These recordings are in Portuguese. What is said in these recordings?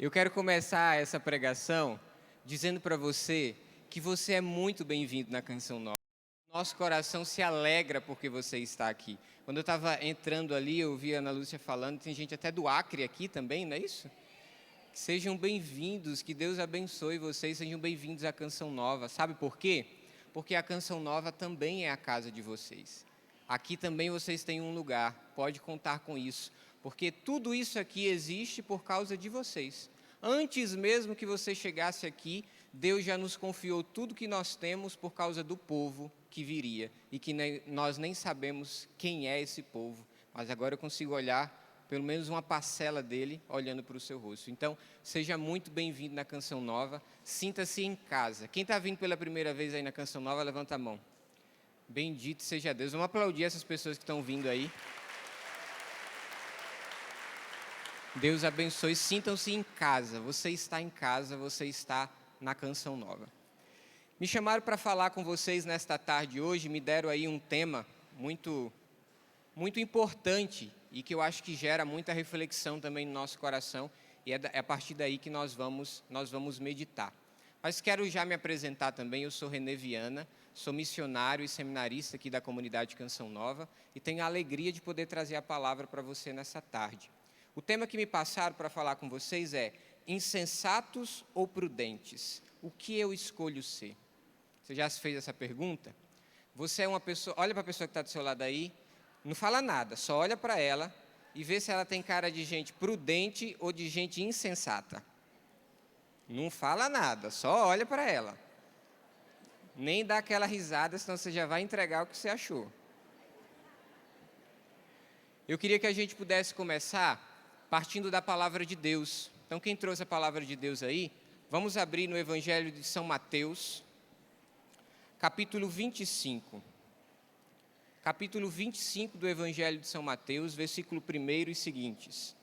Eu quero começar essa pregação dizendo para você que você é muito bem-vindo na Canção Nova. Nosso coração se alegra porque você está aqui. Quando eu estava entrando ali, eu ouvi a Ana Lúcia falando, tem gente até do Acre aqui também, não é isso? Sejam bem-vindos, que Deus abençoe vocês, sejam bem-vindos à Canção Nova. Sabe por quê? Porque a Canção Nova também é a casa de vocês. Aqui também vocês têm um lugar, pode contar com isso. Porque tudo isso aqui existe por causa de vocês. Antes mesmo que você chegasse aqui, Deus já nos confiou tudo que nós temos por causa do povo que viria. E que nós nem sabemos quem é esse povo. Mas agora eu consigo olhar pelo menos uma parcela dele olhando para o seu rosto. Então, seja muito bem-vindo na Canção Nova, sinta-se em casa. Quem está vindo pela primeira vez aí na Canção Nova, levanta a mão. Bendito seja Deus. Vamos aplaudir essas pessoas que estão vindo aí. Deus abençoe, sintam-se em casa. Você está em casa, você está na Canção Nova. Me chamaram para falar com vocês nesta tarde hoje, me deram aí um tema muito importante e que eu acho que gera muita reflexão também no nosso coração, e é a partir daí que nós vamos meditar. Mas quero já me apresentar também, eu sou René Viana, sou missionário e seminarista aqui da comunidade Canção Nova, e tenho a alegria de poder trazer a palavra para você nessa tarde. O tema que me passaram para falar com vocês é insensatos ou prudentes? O que eu escolho ser? Você já se fez essa pergunta? Você é uma pessoa, olha para a pessoa que está do seu lado aí, não fala nada, só olha para ela e vê se ela tem cara de gente prudente ou de gente insensata. Não fala nada, só olha para ela. Nem dá aquela risada, senão você já vai entregar o que você achou. Eu queria que a gente pudesse começar partindo da palavra de Deus. Então, quem trouxe a palavra de Deus aí, vamos abrir no Evangelho de São Mateus, capítulo 25. Capítulo 25 do Evangelho de São Mateus, versículo 1 e seguintes.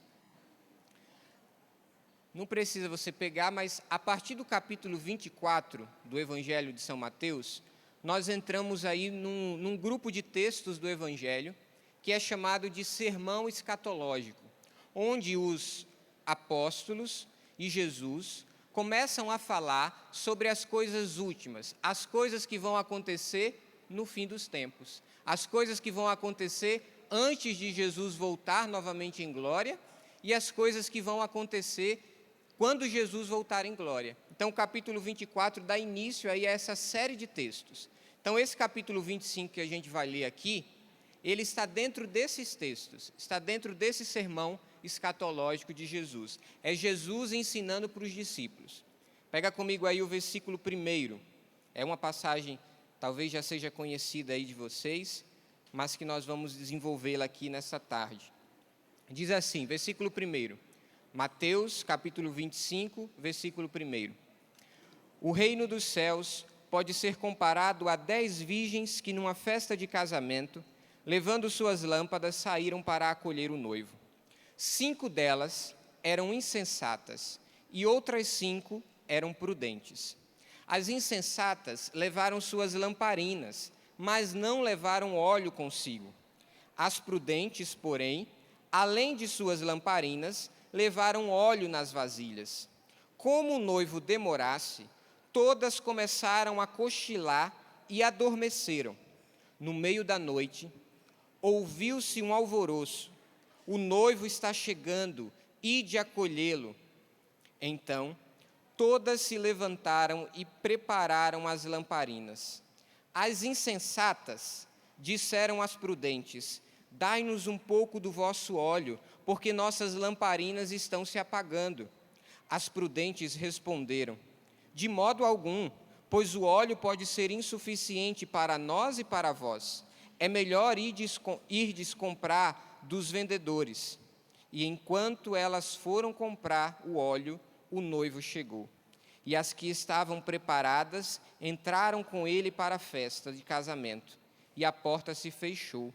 Não precisa você pegar, mas a partir do capítulo 24 do Evangelho de São Mateus, nós entramos aí num grupo de textos do Evangelho, que é chamado de sermão escatológico, onde os apóstolos e Jesus começam a falar sobre as coisas últimas, as coisas que vão acontecer no fim dos tempos, as coisas que vão acontecer antes de Jesus voltar novamente em glória e as coisas que vão acontecer quando Jesus voltar em glória. Então, o capítulo 24 dá início aí a essa série de textos. Então, esse capítulo 25 que a gente vai ler aqui, ele está dentro desses textos, está dentro desse sermão escatológico de Jesus. É Jesus ensinando para os discípulos. Pega comigo aí o versículo 1. É uma passagem, talvez já seja conhecida aí de vocês, mas que nós vamos desenvolvê-la aqui nessa tarde. Diz assim, versículo 1. Mateus, capítulo 25, versículo 1. O reino dos céus pode ser comparado a 10 virgens que numa festa de casamento, levando suas lâmpadas, saíram para acolher o noivo. 5 delas eram insensatas e outras 5 eram prudentes. As insensatas levaram suas lamparinas, mas não levaram óleo consigo. As prudentes, porém, além de suas lamparinas, levaram óleo nas vasilhas. Como o noivo demorasse, todas começaram a cochilar e adormeceram. No meio da noite, ouviu-se um alvoroço. O noivo está chegando, ide acolhê-lo. Então, todas se levantaram e prepararam as lamparinas. As insensatas disseram às prudentes: dai-nos um pouco do vosso óleo, porque nossas lamparinas estão se apagando. As prudentes responderam: de modo algum, pois o óleo pode ser insuficiente para nós e para vós. É melhor irdes comprar dos vendedores. E enquanto elas foram comprar o óleo, o noivo chegou. E as que estavam preparadas entraram com ele para a festa de casamento, e a porta se fechou.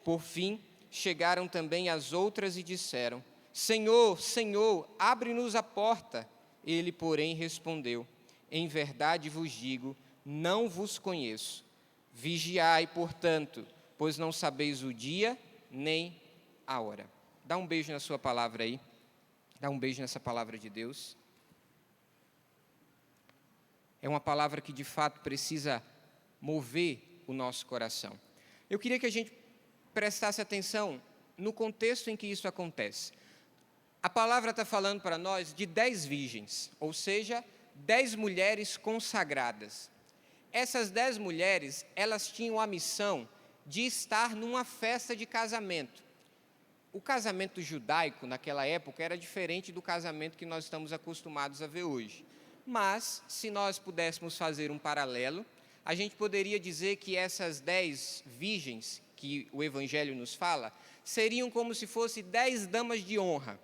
Por fim, chegaram também as outras e disseram: Senhor, Senhor, abre-nos a porta. Ele, porém, respondeu: em verdade vos digo, não vos conheço. Vigiai, portanto, pois não sabeis o dia nem a hora. Dá um beijo na sua palavra aí. Dá um beijo nessa palavra de Deus. É uma palavra que de fato precisa mover o nosso coração. Eu queria que a gente prestasse atenção no contexto em que isso acontece. A palavra está falando para nós de 10 virgens, ou seja, 10 mulheres consagradas. Essas 10 mulheres, elas tinham a missão de estar numa festa de casamento. O casamento judaico, naquela época, era diferente do casamento que nós estamos acostumados a ver hoje. Mas, se nós pudéssemos fazer um paralelo, a gente poderia dizer que essas 10 virgens, que o Evangelho nos fala, seriam como se fossem 10 damas de honra,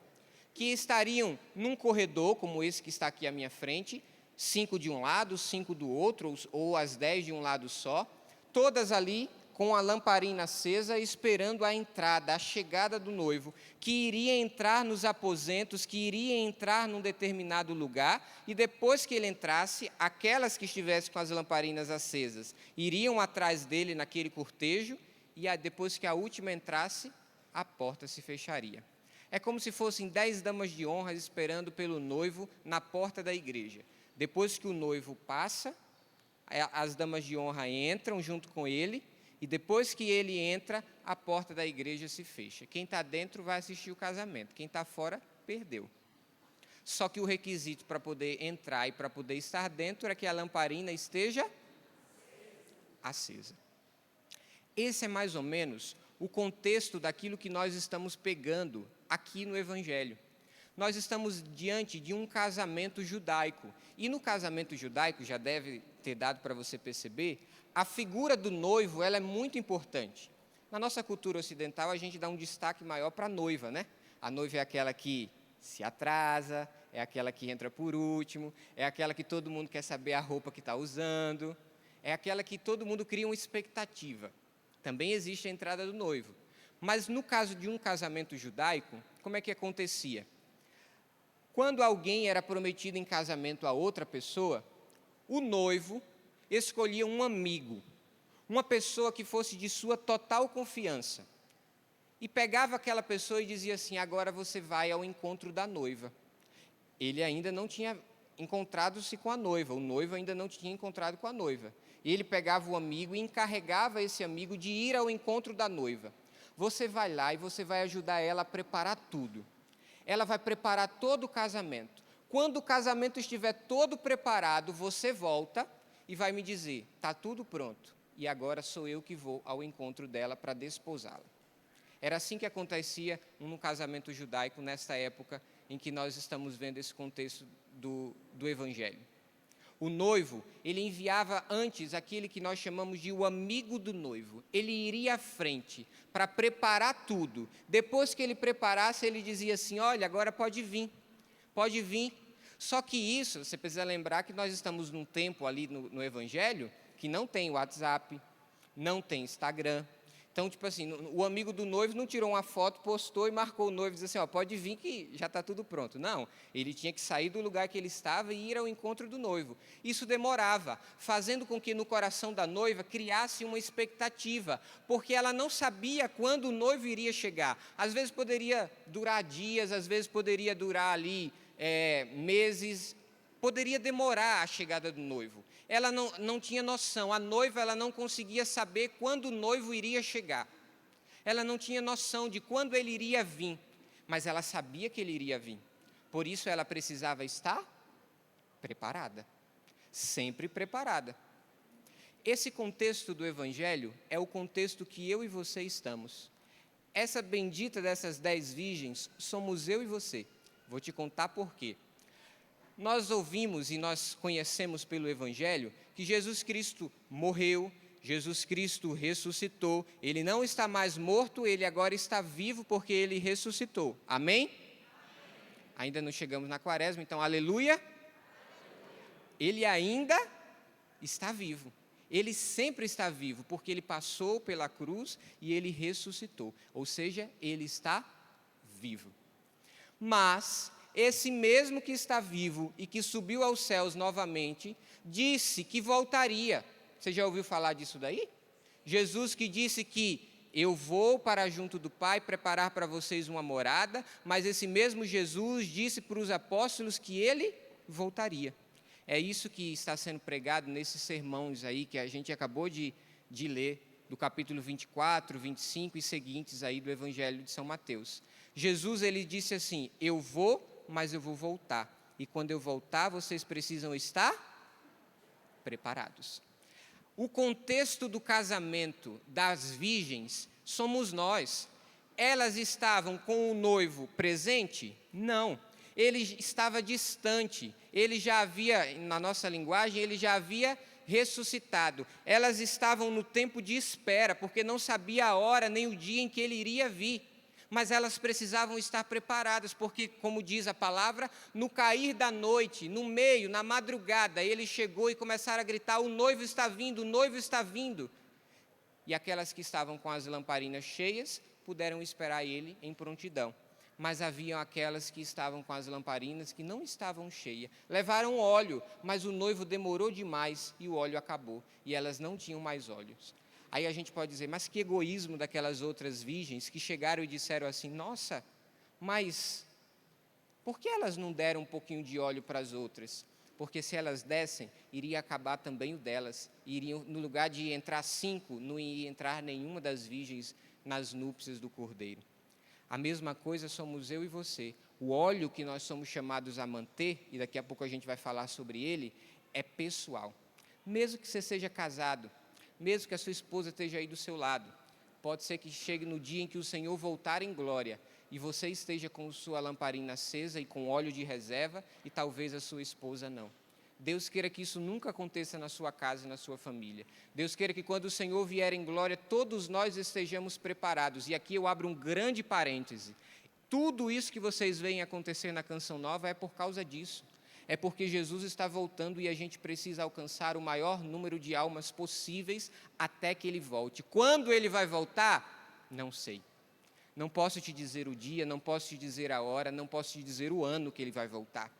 que estariam num corredor, como esse que está aqui à minha frente, 5 de um lado, 5 do outro, ou as 10 de um lado só, todas ali com a lamparina acesa, esperando a entrada, a chegada do noivo, que iria entrar nos aposentos, que iria entrar num determinado lugar, e depois que ele entrasse, aquelas que estivessem com as lamparinas acesas, iriam atrás dele naquele cortejo, e depois que a última entrasse, a porta se fecharia. É como se fossem 10 damas de honra esperando pelo noivo na porta da igreja. Depois que o noivo passa, as damas de honra entram junto com ele, e depois que ele entra, a porta da igreja se fecha. Quem está dentro vai assistir o casamento, quem está fora, perdeu. Só que o requisito para poder entrar e para poder estar dentro é que a lamparina esteja acesa. Esse é mais ou menos o contexto daquilo que nós estamos pegando aqui no Evangelho. Nós estamos diante de um casamento judaico. E no casamento judaico, já deve ter dado para você perceber, a figura do noivo ela é muito importante. Na nossa cultura ocidental, a gente dá um destaque maior para a noiva, né? A noiva é aquela que se atrasa, é aquela que entra por último, é aquela que todo mundo quer saber a roupa que está usando, é aquela que todo mundo cria uma expectativa. Também existe a entrada do noivo. Mas no caso de um casamento judaico, como é que acontecia? Quando alguém era prometido em casamento a outra pessoa, o noivo escolhia um amigo, uma pessoa que fosse de sua total confiança, e pegava aquela pessoa e dizia assim: agora você vai ao encontro da noiva. Ele ainda não tinha encontrado-se com a noiva, o noivo ainda não tinha encontrado com a noiva. E ele pegava o amigo e encarregava esse amigo de ir ao encontro da noiva. Você vai lá e você vai ajudar ela a preparar tudo. Ela vai preparar todo o casamento. Quando o casamento estiver todo preparado, você volta e vai me dizer: está tudo pronto, e agora sou eu que vou ao encontro dela para desposá-la. Era assim que acontecia no casamento judaico, nessa época em que nós estamos vendo esse contexto do Evangelho. O noivo, ele enviava antes aquele que nós chamamos de o amigo do noivo. Ele iria à frente para preparar tudo. Depois que ele preparasse, ele dizia assim: olha, agora pode vir, pode vir. Só que isso, você precisa lembrar que nós estamos num tempo ali no Evangelho que não tem WhatsApp, não tem Instagram. Então, tipo assim, o amigo do noivo não tirou uma foto, postou e marcou o noivo e disse assim: ó, pode vir que já está tudo pronto. Não, ele tinha que sair do lugar que ele estava e ir ao encontro do noivo. Isso demorava, fazendo com que no coração da noiva criasse uma expectativa, porque ela não sabia quando o noivo iria chegar. Às vezes poderia durar dias, às vezes poderia durar ali meses, poderia demorar a chegada do noivo. Ela não tinha noção, a noiva ela não conseguia saber quando o noivo iria chegar. Ela não tinha noção de quando ele iria vir, mas ela sabia que ele iria vir. Por isso ela precisava estar preparada, sempre preparada. Esse contexto do Evangelho é o contexto que eu e você estamos. Essa bendita dessas 10 virgens somos eu e você. Vou te contar por quê. Nós ouvimos e nós conhecemos pelo Evangelho que Jesus Cristo morreu, Jesus Cristo ressuscitou, Ele não está mais morto, Ele agora está vivo porque Ele ressuscitou. Amém? Ainda não chegamos na quaresma, então aleluia. Ele ainda está vivo. Ele sempre está vivo porque Ele passou pela cruz e Ele ressuscitou. Ou seja, Ele está vivo. Mas esse mesmo que está vivo e que subiu aos céus novamente, disse que voltaria. Você já ouviu falar disso daí? Jesus que disse que eu vou para junto do Pai preparar para vocês uma morada, mas esse mesmo Jesus disse para os apóstolos que ele voltaria. É isso que está sendo pregado nesses sermões aí que a gente acabou de ler, do capítulo 24, 25 e seguintes aí do Evangelho de São Mateus. Jesus, ele disse assim, eu vou, mas eu vou voltar. E quando eu voltar, vocês precisam estar preparados. O contexto do casamento das virgens somos nós. Elas estavam com o noivo presente? Não. Ele estava distante. Ele já havia, na nossa linguagem, ele já havia ressuscitado. Elas estavam no tempo de espera, porque não sabia a hora nem o dia em que ele iria vir. Mas elas precisavam estar preparadas, porque, como diz a palavra, no cair da noite, no meio, na madrugada, ele chegou e começaram a gritar, o noivo está vindo, o noivo está vindo. E aquelas que estavam com as lamparinas cheias, puderam esperar ele em prontidão. Mas haviam aquelas que estavam com as lamparinas que não estavam cheias. Levaram óleo, mas o noivo demorou demais e o óleo acabou. E elas não tinham mais óleos. Aí a gente pode dizer, mas que egoísmo daquelas outras virgens que chegaram e disseram assim, nossa, mas por que elas não deram um pouquinho de óleo para as outras? Porque se elas dessem, iria acabar também o delas. Iriam, no lugar de entrar 5, não iria entrar nenhuma das virgens nas núpcias do Cordeiro. A mesma coisa somos eu e você. O óleo que nós somos chamados a manter, e daqui a pouco a gente vai falar sobre ele, é pessoal. Mesmo que você seja casado, mesmo que a sua esposa esteja aí do seu lado, pode ser que chegue no dia em que o Senhor voltar em glória e você esteja com sua lamparina acesa e com óleo de reserva e talvez a sua esposa não. Deus queira que isso nunca aconteça na sua casa e na sua família. Deus queira que quando o Senhor vier em glória, todos nós estejamos preparados. E aqui eu abro um grande parêntese. Tudo isso que vocês veem acontecer na Canção Nova é por causa disso. É porque Jesus está voltando e a gente precisa alcançar o maior número de almas possíveis até que Ele volte. Quando Ele vai voltar? Não sei. Não posso te dizer o dia, não posso te dizer a hora, não posso te dizer o ano que Ele vai voltar.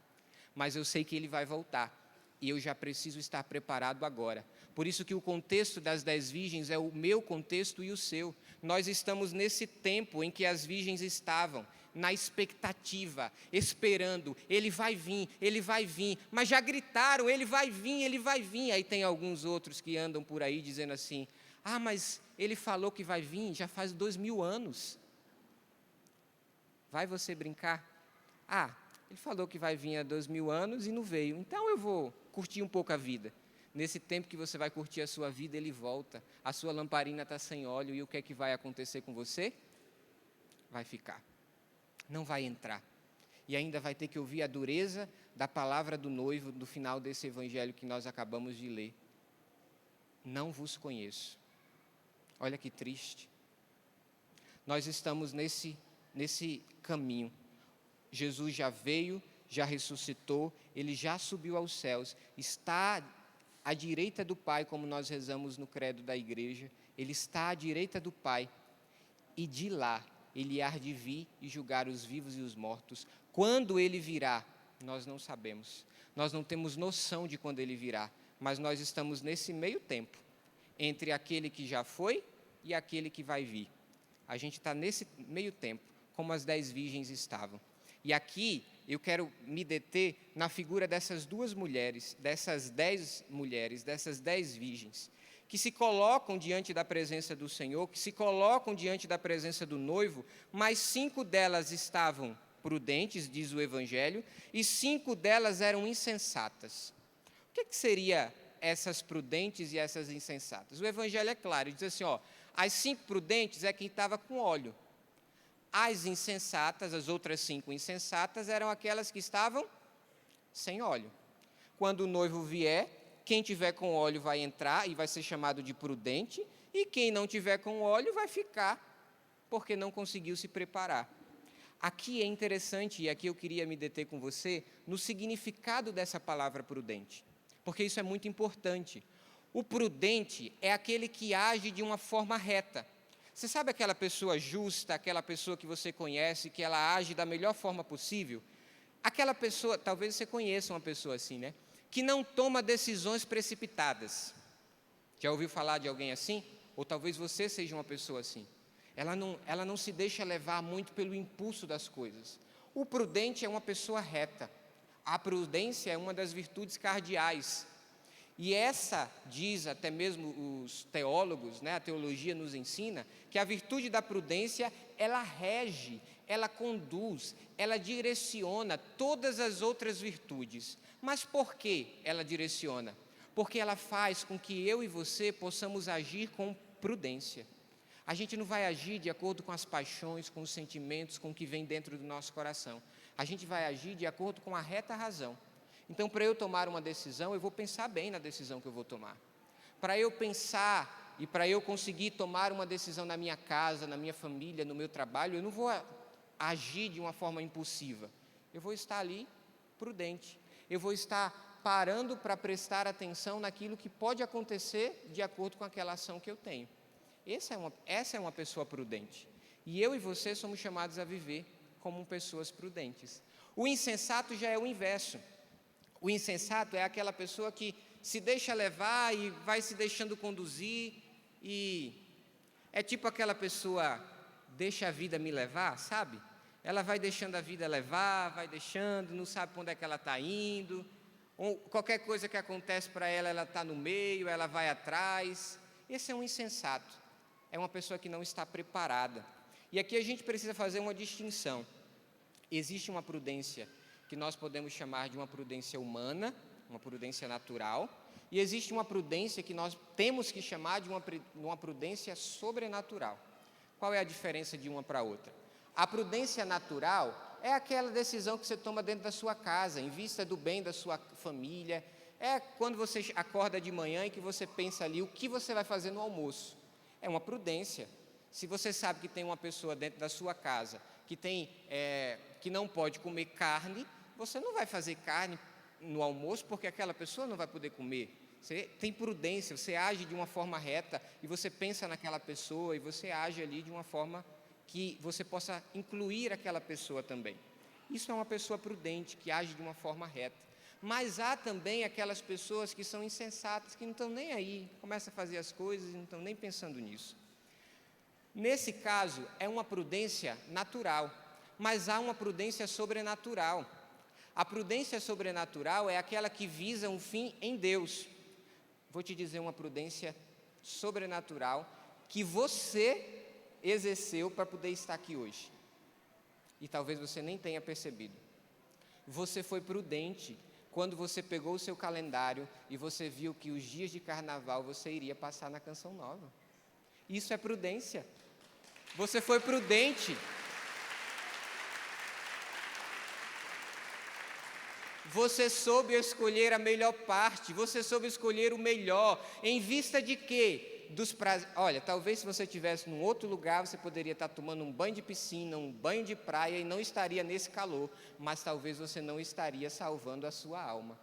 Mas eu sei que Ele vai voltar e eu já preciso estar preparado agora. Por isso que o contexto das 10 virgens é o meu contexto e o seu. Nós estamos nesse tempo em que as virgens estavam, na expectativa, esperando, ele vai vir, mas já gritaram, ele vai vir. Aí tem alguns outros que andam por aí dizendo assim, mas ele falou que vai vir já faz 2000 anos. Vai você brincar? Ele falou que vai vir há 2000 anos e não veio, então eu vou curtir um pouco a vida. Nesse tempo que você vai curtir a sua vida, ele volta, a sua lamparina está sem óleo, e o que é que vai acontecer com você? Vai ficar. Não vai entrar. E ainda vai ter que ouvir a dureza da palavra do noivo no final desse evangelho que nós acabamos de ler. Não vos conheço. Olha que triste. Nós estamos nesse caminho. Jesus já veio, já ressuscitou, ele já subiu aos céus, está à direita do Pai, como nós rezamos no credo da igreja, ele está à direita do Pai, e de lá ele há de vir e julgar os vivos e os mortos. Quando ele virá, nós não sabemos. Nós não temos noção de quando ele virá, mas nós estamos nesse meio tempo, entre aquele que já foi e aquele que vai vir. A gente está nesse meio tempo, como as 10 virgens estavam. E aqui eu quero me deter na figura dessas 2 mulheres, dessas 10 mulheres, dessas 10 virgens, que se colocam diante da presença do Senhor, que se colocam diante da presença do noivo, mas 5 delas estavam prudentes, diz o Evangelho, e 5 delas eram insensatas. O que seria essas prudentes e essas insensatas? O Evangelho é claro, diz assim, as 5 prudentes é quem estava com óleo. As insensatas, as outras 5 insensatas, eram aquelas que estavam sem óleo. Quando o noivo vier, quem tiver com óleo vai entrar e vai ser chamado de prudente, e quem não tiver com óleo vai ficar, porque não conseguiu se preparar. Aqui é interessante, e aqui eu queria me deter com você, no significado dessa palavra prudente, porque isso é muito importante. O prudente é aquele que age de uma forma reta. Você sabe aquela pessoa justa, aquela pessoa que você conhece, que ela age da melhor forma possível? Aquela pessoa, talvez você conheça uma pessoa assim, né? Que não toma decisões precipitadas. Já ouviu falar de alguém assim? Ou talvez você seja uma pessoa assim. Ela não se deixa levar muito pelo impulso das coisas. O prudente é uma pessoa reta. A prudência é uma das virtudes cardeais. E essa, diz até mesmo os teólogos, né, a teologia nos ensina, que a virtude da prudência, ela rege, ela conduz, ela direciona todas as outras virtudes. Mas por que ela direciona? Porque ela faz com que eu e você possamos agir com prudência. A gente não vai agir de acordo com as paixões, com os sentimentos, com o que vem dentro do nosso coração. A gente vai agir de acordo com a reta razão. Então, para eu tomar uma decisão, eu vou pensar bem na decisão que eu vou tomar. Para eu pensar e para eu conseguir tomar uma decisão na minha casa, na minha família, no meu trabalho, eu não vou agir de uma forma impulsiva. Eu vou estar ali prudente. Eu vou estar parando para prestar atenção naquilo que pode acontecer de acordo com aquela ação que eu tenho. Essa é uma pessoa prudente. E eu e você somos chamados a viver como pessoas prudentes. O insensato já é o inverso. O insensato é aquela pessoa que se deixa levar e vai se deixando conduzir, e é tipo aquela pessoa, deixa a vida me levar, sabe? Ela vai deixando a vida levar, vai deixando, não sabe para onde é que ela está indo, ou qualquer coisa que acontece para ela, ela está no meio, ela vai atrás. Esse é um insensato, é uma pessoa que não está preparada. E aqui a gente precisa fazer uma distinção. Existe uma prudência que nós podemos chamar de uma prudência humana, uma prudência natural, e existe uma prudência que nós temos que chamar de uma prudência sobrenatural. Qual é a diferença de uma para outra? A prudência natural é aquela decisão que você toma dentro da sua casa, em vista do bem da sua família. É quando você acorda de manhã e que você pensa ali o que você vai fazer no almoço. É uma prudência. Se você sabe que tem uma pessoa dentro da sua casa que não pode comer carne, você não vai fazer carne no almoço porque aquela pessoa não vai poder comer. Você tem prudência, você age de uma forma reta e você pensa naquela pessoa e você age ali de uma forma que você possa incluir aquela pessoa também. Isso é uma pessoa prudente, que age de uma forma reta. Mas há também aquelas pessoas que são insensatas, que não estão nem aí, começam a fazer as coisas e não estão nem pensando nisso. Nesse caso, é uma prudência natural, mas há uma prudência sobrenatural. A prudência sobrenatural é aquela que visa um fim em Deus. Vou te dizer uma prudência sobrenatural que você exerceu para poder estar aqui hoje. E talvez você nem tenha percebido. Você foi prudente quando você pegou o seu calendário e você viu que os dias de carnaval você iria passar na Canção Nova. Isso é prudência. Você foi prudente. Você soube escolher a melhor parte, você soube escolher o melhor, em vista de quê? Dos prazeres. Olha, talvez se você estivesse num outro lugar, você poderia estar tomando um banho de piscina, um banho de praia e não estaria nesse calor, mas talvez você não estaria salvando a sua alma.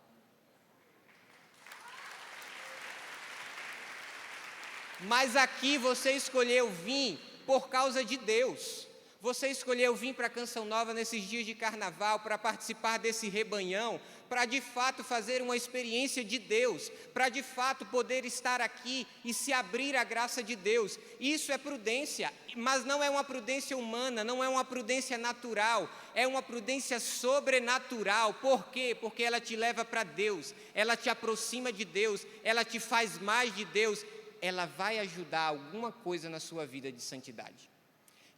Mas aqui você escolheu vir por causa de Deus. Você escolheu vir para a Canção Nova nesses dias de carnaval, para participar desse rebanhão, para de fato fazer uma experiência de Deus, para de fato poder estar aqui e se abrir à graça de Deus. Isso é prudência, mas não é uma prudência humana, não é uma prudência natural, é uma prudência sobrenatural. Por quê? Porque ela te leva para Deus, ela te aproxima de Deus, ela te faz mais de Deus, ela vai ajudar alguma coisa na sua vida de santidade.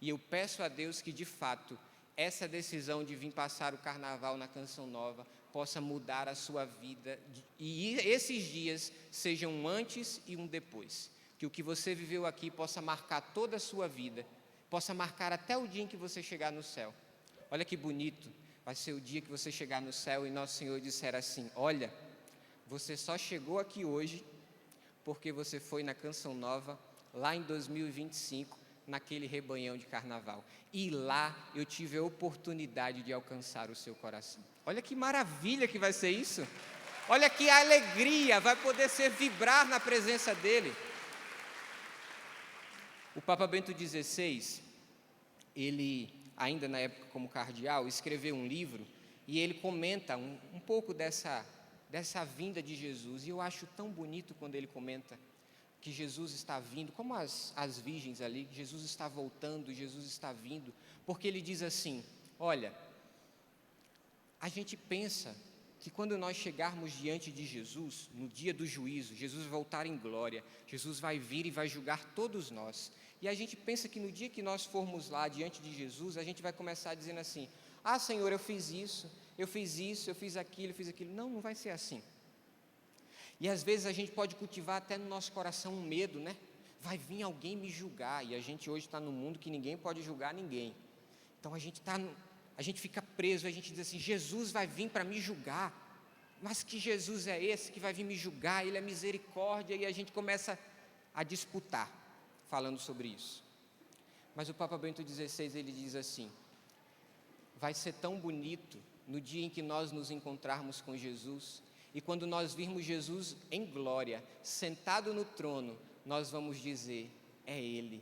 E eu peço a Deus que, de fato, essa decisão de vir passar o carnaval na Canção Nova possa mudar a sua vida e esses dias sejam um antes e um depois. Que o que você viveu aqui possa marcar toda a sua vida, possa marcar até o dia em que você chegar no céu. Olha que bonito, vai ser o dia que você chegar no céu e Nosso Senhor disser assim: olha, você só chegou aqui hoje porque você foi na Canção Nova lá em 2025, naquele rebanhão de carnaval. E lá eu tive a oportunidade de alcançar o seu coração. Olha que maravilha que vai ser isso. Olha que alegria vai poder ser vibrar na presença dele. O Papa Bento XVI, ele, ainda na época como cardeal, escreveu um livro e ele comenta um pouco dessa vinda de Jesus. E eu acho tão bonito quando ele comenta. que Jesus está vindo, como as virgens ali, Jesus está voltando, Jesus está vindo, porque ele diz assim: olha, a gente pensa que quando nós chegarmos diante de Jesus, no dia do juízo, Jesus vai voltar em glória, Jesus vai vir e vai julgar todos nós. E a gente pensa que no dia que nós formos lá diante de Jesus, a gente vai começar dizendo assim: ah, Senhor, eu fiz isso, eu fiz isso, eu fiz aquilo, eu fiz aquilo. Não, não vai ser assim. E às vezes a gente pode cultivar até no nosso coração um medo, né? Vai vir alguém me julgar, e a gente hoje está num mundo que ninguém pode julgar ninguém. Então a gente fica preso, a gente diz assim: Jesus vai vir para me julgar, mas que Jesus é esse que vai vir me julgar? Ele é misericórdia, e a gente começa a disputar, falando sobre isso. Mas o Papa Bento XVI, ele diz assim: vai ser tão bonito no dia em que nós nos encontrarmos com Jesus, e quando nós virmos Jesus em glória, sentado no trono, nós vamos dizer: é Ele,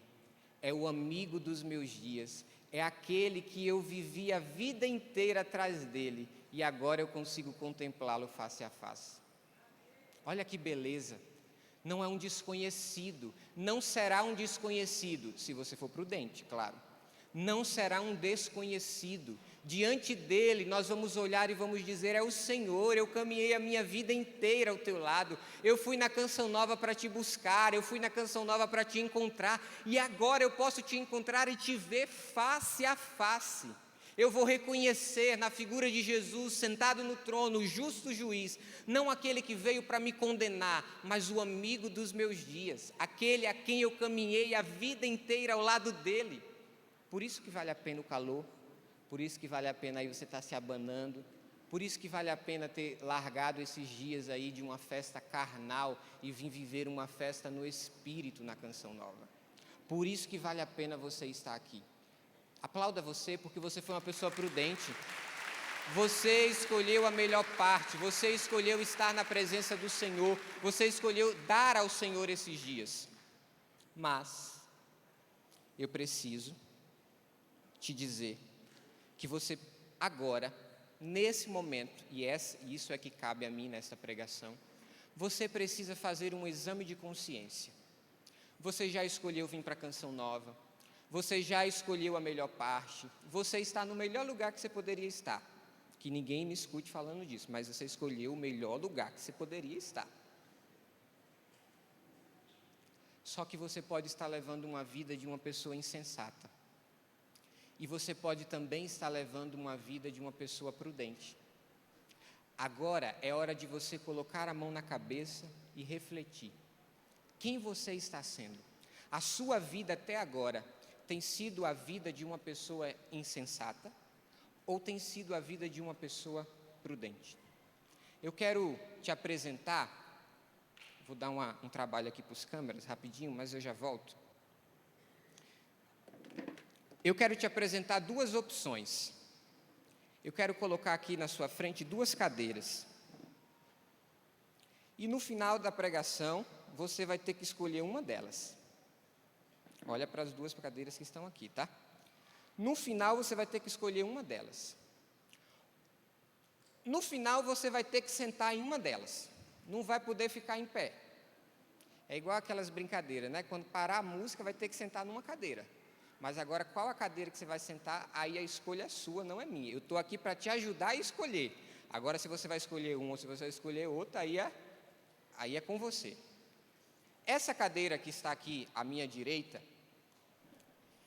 é o amigo dos meus dias, é aquele que eu vivi a vida inteira atrás dele, e agora eu consigo contemplá-lo face a face. Olha que beleza! Não é um desconhecido, não será um desconhecido, se você for prudente, claro. Não será um desconhecido. Diante dele nós vamos olhar e vamos dizer: é o Senhor, eu caminhei a minha vida inteira ao teu lado, eu fui na Canção Nova para te buscar, eu fui na Canção Nova para te encontrar, e agora eu posso te encontrar e te ver face a face. Eu vou reconhecer na figura de Jesus, sentado no trono, o justo juiz, não aquele que veio para me condenar, mas o amigo dos meus dias, aquele a quem eu caminhei a vida inteira ao lado dele. Por isso que vale a pena o calor, por isso que vale a pena aí você estar se abanando, por isso que vale a pena ter largado esses dias aí de uma festa carnal e vir viver uma festa no Espírito na Canção Nova. Por isso que vale a pena você estar aqui. Aplauda você, porque você foi uma pessoa prudente. Você escolheu a melhor parte, você escolheu estar na presença do Senhor, você escolheu dar ao Senhor esses dias. Mas eu preciso te dizer que você agora, nesse momento, e isso é que cabe a mim nesta pregação, você precisa fazer um exame de consciência. Você já escolheu vir para a Canção Nova, você já escolheu a melhor parte, você está no melhor lugar que você poderia estar. Que ninguém me escute falando disso, mas você escolheu o melhor lugar que você poderia estar. Só que você pode estar levando uma vida de uma pessoa insensata. E você pode também estar levando uma vida de uma pessoa prudente. Agora é hora de você colocar a mão na cabeça e refletir. Quem você está sendo? A sua vida até agora tem sido a vida de uma pessoa insensata ou tem sido a vida de uma pessoa prudente? Eu quero te apresentar, vou dar um trabalho aqui para os câmeras rapidinho, mas eu já volto. Eu quero te apresentar duas opções. Eu quero colocar aqui na sua frente duas cadeiras. E no final da pregação, você vai ter que escolher uma delas. Olha para as duas cadeiras que estão aqui, tá? No final, você vai ter que escolher uma delas. No final, você vai ter que sentar em uma delas. Não vai poder ficar em pé. É igual aquelas brincadeiras, né? Quando parar a música, vai ter que sentar numa cadeira. Mas agora, qual a cadeira que você vai sentar? Aí a escolha é sua, não é minha. Eu estou aqui para te ajudar a escolher. Agora, se você vai escolher uma ou se você vai escolher outra, aí é com você. Essa cadeira que está aqui à minha direita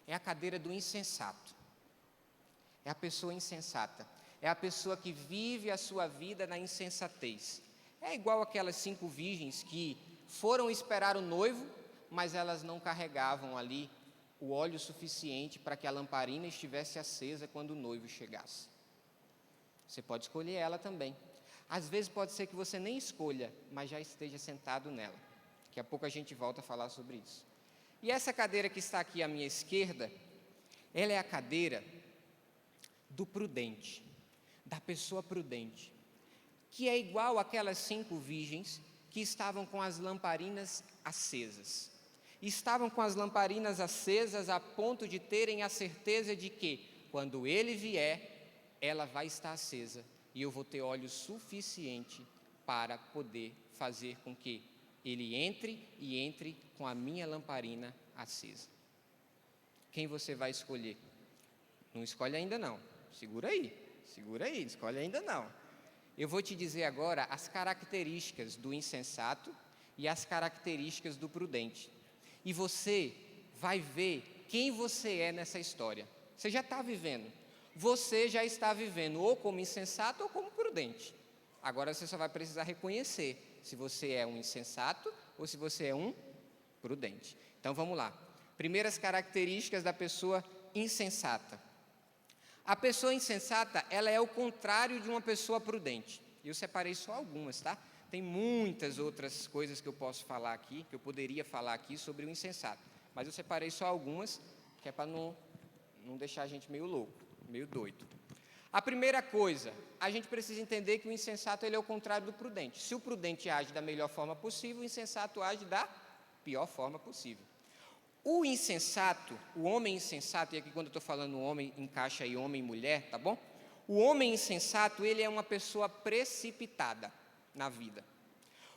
é a cadeira do insensato. É a pessoa insensata. É a pessoa que vive a sua vida na insensatez. É igual aquelas 5 virgens que foram esperar o noivo, mas elas não carregavam ali o óleo suficiente para que a lamparina estivesse acesa quando o noivo chegasse. Você pode escolher ela também. Às vezes pode ser que você nem escolha, mas já esteja sentado nela. Daqui a pouco a gente volta a falar sobre isso. E essa cadeira que está aqui à minha esquerda, ela é a cadeira do prudente, da pessoa prudente, que é igual àquelas 5 virgens que estavam com as lamparinas acesas. Estavam com as lamparinas acesas a ponto de terem a certeza de que, quando ele vier, ela vai estar acesa e eu vou ter óleo suficiente para poder fazer com que ele entre com a minha lamparina acesa. Quem você vai escolher? Não escolhe ainda não. Segura aí, não escolhe ainda não. Eu vou te dizer agora as características do insensato e as características do prudente. E você vai ver quem você é nessa história. Você já está vivendo. Você já está vivendo ou como insensato ou como prudente. Agora você só vai precisar reconhecer se você é um insensato ou se você é um prudente. Então vamos lá. Primeiras características da pessoa insensata. A pessoa insensata, ela é o contrário de uma pessoa prudente. Eu separei só algumas, tá? Tem muitas outras coisas que eu posso falar aqui, que eu poderia falar aqui sobre o insensato. Mas eu separei só algumas, que é para não deixar a gente meio louco, meio doido. A primeira coisa, a gente precisa entender que o insensato ele é o contrário do prudente. Se o prudente age da melhor forma possível, o insensato age da pior forma possível. O insensato, o homem insensato, e aqui quando eu estou falando homem, encaixa aí homem e mulher, tá bom? O homem insensato, ele é uma pessoa precipitada na vida.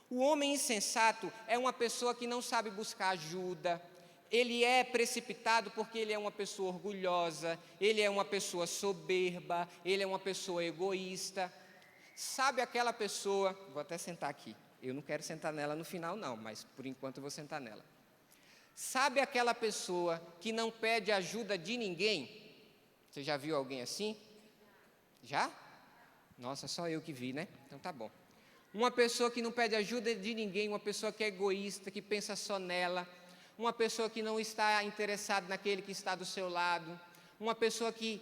O homem insensato é uma pessoa que não sabe buscar ajuda, ele é precipitado porque ele é uma pessoa orgulhosa, ele é uma pessoa soberba, ele é uma pessoa egoísta. Sabe aquela pessoa, vou até sentar aqui, eu não quero sentar nela no final não, mas por enquanto eu vou sentar nela. Sabe aquela pessoa que não pede ajuda de ninguém? Você já viu alguém assim? Já? Nossa, só eu que vi, né? Então tá bom. Uma pessoa que não pede ajuda de ninguém, uma pessoa que é egoísta, que pensa só nela, uma pessoa que não está interessada naquele que está do seu lado, uma pessoa que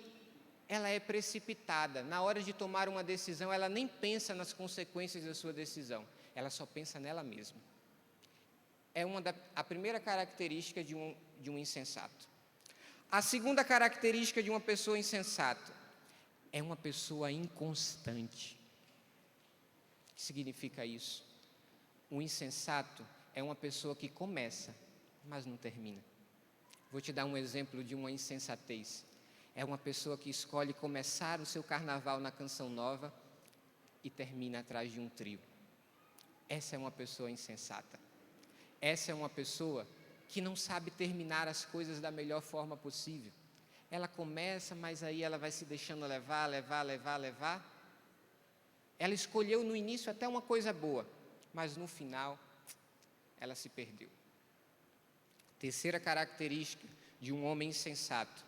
ela é precipitada. Na hora de tomar uma decisão, ela nem pensa nas consequências da sua decisão, ela só pensa nela mesma. É a primeira característica de um insensato. A segunda característica de uma pessoa insensata é uma pessoa inconstante. O que significa isso? O insensato é uma pessoa que começa, mas não termina. Vou te dar um exemplo de uma insensatez. É uma pessoa que escolhe começar o seu carnaval na Canção Nova e termina atrás de um trio. Essa é uma pessoa insensata. Essa é uma pessoa que não sabe terminar as coisas da melhor forma possível. Ela começa, mas aí ela vai se deixando levar. Ela escolheu no início até uma coisa boa, mas no final ela se perdeu. Terceira característica de um homem insensato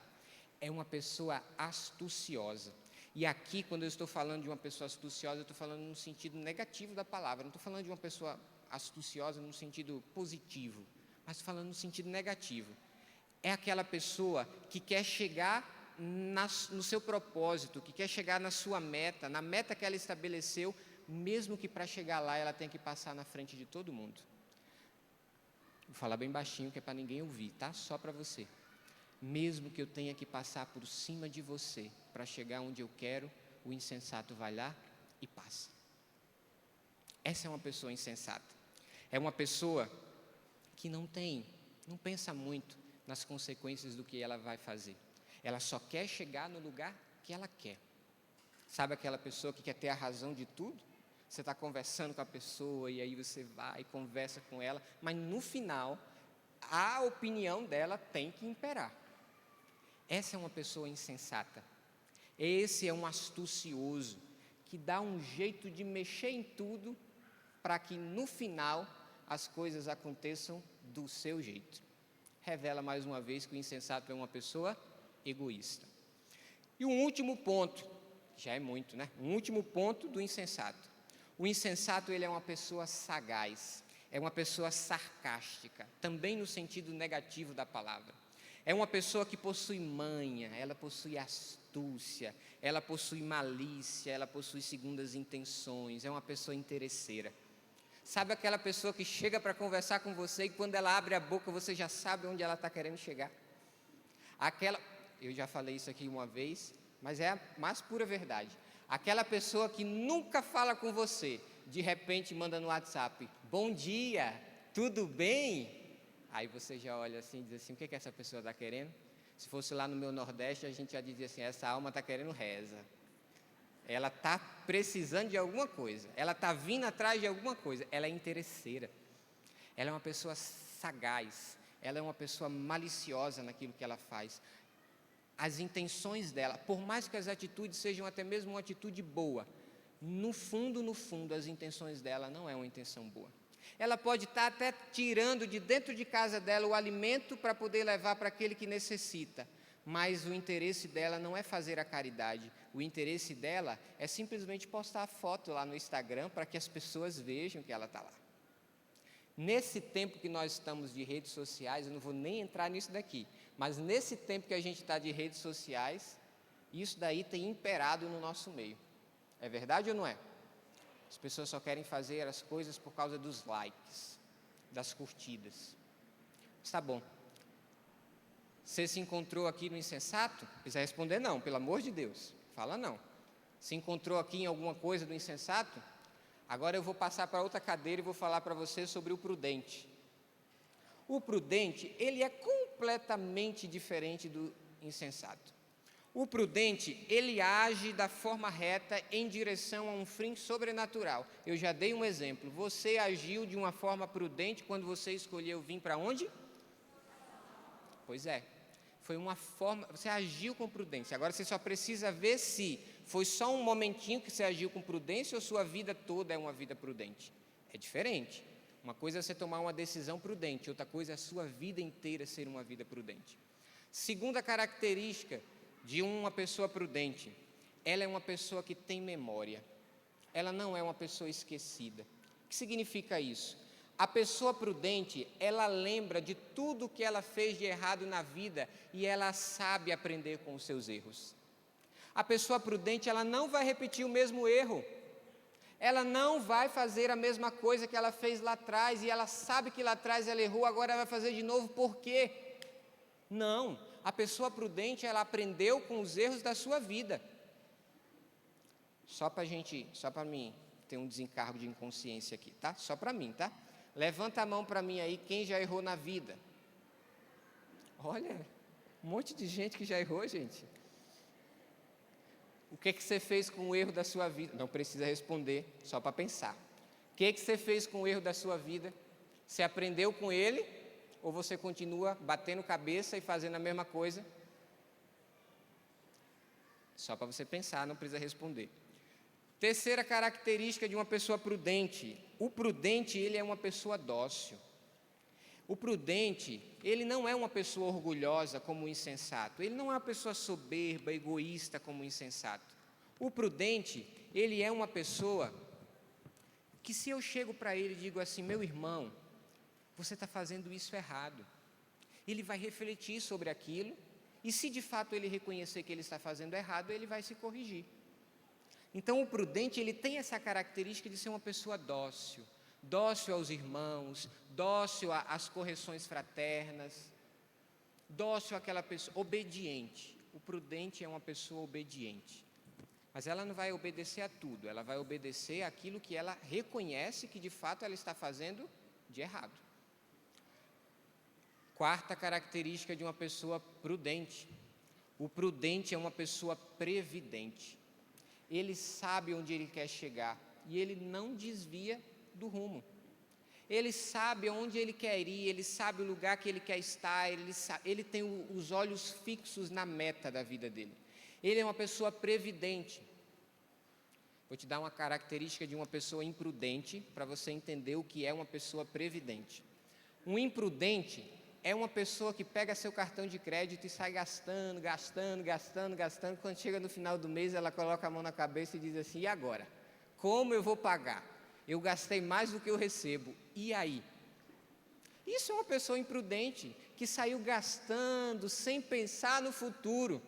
é uma pessoa astuciosa. E aqui, quando eu estou falando de uma pessoa astuciosa, eu estou falando no sentido negativo da palavra. Não estou falando de uma pessoa astuciosa no sentido positivo, mas estou falando no sentido negativo. É aquela pessoa que quer chegar no seu propósito, que quer chegar na sua meta, na meta que ela estabeleceu, mesmo que para chegar lá ela tenha que passar na frente de todo mundo. Vou falar bem baixinho que é para ninguém ouvir, tá? Só para você. Mesmo que eu tenha que passar por cima de você para chegar onde eu quero, o insensato vai lá e passa. Essa é uma pessoa insensata. É uma pessoa que não pensa muito nas consequências do que ela vai fazer. Ela só quer chegar no lugar que ela quer. Sabe aquela pessoa que quer ter a razão de tudo? Você está conversando com a pessoa e aí você vai e conversa com ela, mas no final, a opinião dela tem que imperar. Essa é uma pessoa insensata. Esse é um astucioso que dá um jeito de mexer em tudo para que no final as coisas aconteçam do seu jeito. Revela mais uma vez que o insensato é uma pessoa egoísta. E um último ponto, já é muito, né? Um último ponto do insensato. O insensato, ele é uma pessoa sagaz, é uma pessoa sarcástica, também no sentido negativo da palavra. É uma pessoa que possui manha, ela possui astúcia, ela possui malícia, ela possui segundas intenções, é uma pessoa interesseira. Sabe aquela pessoa que chega para conversar com você e quando ela abre a boca você já sabe onde ela está querendo chegar? Eu já falei isso aqui uma vez, mas é a mais pura verdade. Aquela pessoa que nunca fala com você, de repente manda no WhatsApp, bom dia, tudo bem? Aí você já olha assim e diz assim, o que essa pessoa está querendo? Se fosse lá no meu Nordeste, a gente já dizia assim, essa alma está querendo reza. Ela está precisando de alguma coisa, ela está vindo atrás de alguma coisa, ela é interesseira. ela é uma pessoa sagaz, ela é uma pessoa maliciosa naquilo que ela faz. As intenções dela, por mais que as atitudes sejam até mesmo uma atitude boa, no fundo, as intenções dela não é uma intenção boa. Ela pode estar até tirando de dentro de casa dela o alimento para poder levar para aquele que necessita, mas o interesse dela não é fazer a caridade, o interesse dela é simplesmente postar a foto lá no Instagram para que as pessoas vejam que ela está lá. Nesse tempo que nós estamos de redes sociais, eu não vou nem entrar nisso daqui, mas nesse tempo que a gente está de redes sociais, isso daí tem imperado no nosso meio. É verdade ou não é? As pessoas só querem fazer as coisas por causa dos likes, das curtidas. Está bom. Você se encontrou aqui no insensato? Não precisa responder não, pelo amor de Deus. Fala não. Se encontrou aqui em alguma coisa do insensato? Agora eu vou passar para outra cadeira e vou falar para você sobre o prudente. O prudente, ele é completamente diferente do insensato. O prudente, ele age da forma reta em direção a um fim sobrenatural. Eu já dei um exemplo. Você agiu de uma forma prudente quando você escolheu vir para onde? Pois é. Foi uma forma, você agiu com prudência. Agora você só precisa ver se foi só um momentinho que você agiu com prudência ou sua vida toda é uma vida prudente. É diferente. Uma coisa é você tomar uma decisão prudente, outra coisa é a sua vida inteira ser uma vida prudente. Segunda característica de uma pessoa prudente, ela é uma pessoa que tem memória. Ela não é uma pessoa esquecida. O que significa isso? A pessoa prudente, ela lembra de tudo que ela fez de errado na vida e ela sabe aprender com os seus erros. A pessoa prudente, ela não vai repetir o mesmo erro. Ela não vai fazer a mesma coisa que ela fez lá atrás e ela sabe que lá atrás ela errou, agora ela vai fazer de novo, por quê? Não, a pessoa prudente, ela aprendeu com os erros da sua vida. Só para mim ter um desencargo de inconsciência aqui, tá? Só para mim, tá? Levanta a mão para mim aí, quem já errou na vida? Olha, um monte de gente que já errou, gente. O que você fez com o erro da sua vida? Não precisa responder, só para pensar. O que você fez com o erro da sua vida? Você aprendeu com ele ou você continua batendo cabeça e fazendo a mesma coisa? Só para você pensar, não precisa responder. Terceira característica de uma pessoa prudente. O prudente, ele é uma pessoa dócil. O prudente, ele não é uma pessoa orgulhosa como o insensato. Ele não é uma pessoa soberba, egoísta como o insensato. O prudente, ele é uma pessoa que se eu chego para ele e digo assim, meu irmão, você está fazendo isso errado. Ele vai refletir sobre aquilo e se de fato ele reconhecer que ele está fazendo errado, ele vai se corrigir. Então o prudente, ele tem essa característica de ser uma pessoa dócil. Dócil aos irmãos, dócil às correções fraternas, dócil àquela pessoa, obediente. O prudente é uma pessoa obediente, mas ela não vai obedecer a tudo, ela vai obedecer àquilo que ela reconhece que de fato ela está fazendo de errado. Quarta característica de uma pessoa prudente, o prudente é uma pessoa previdente. Ele sabe onde ele quer chegar e ele não desvia do rumo. Ele sabe onde ele quer ir, ele sabe o lugar que ele quer estar, ele tem os olhos fixos na meta da vida dele. Ele é uma pessoa previdente. Vou te dar uma característica de uma pessoa imprudente para você entender o que é uma pessoa previdente. Um imprudente é uma pessoa que pega seu cartão de crédito e sai gastando. Quando chega no final do mês, ela coloca a mão na cabeça e diz assim, e agora? Como eu vou pagar? Eu gastei mais do que eu recebo, e aí? Isso é uma pessoa imprudente, que saiu gastando, sem pensar no futuro.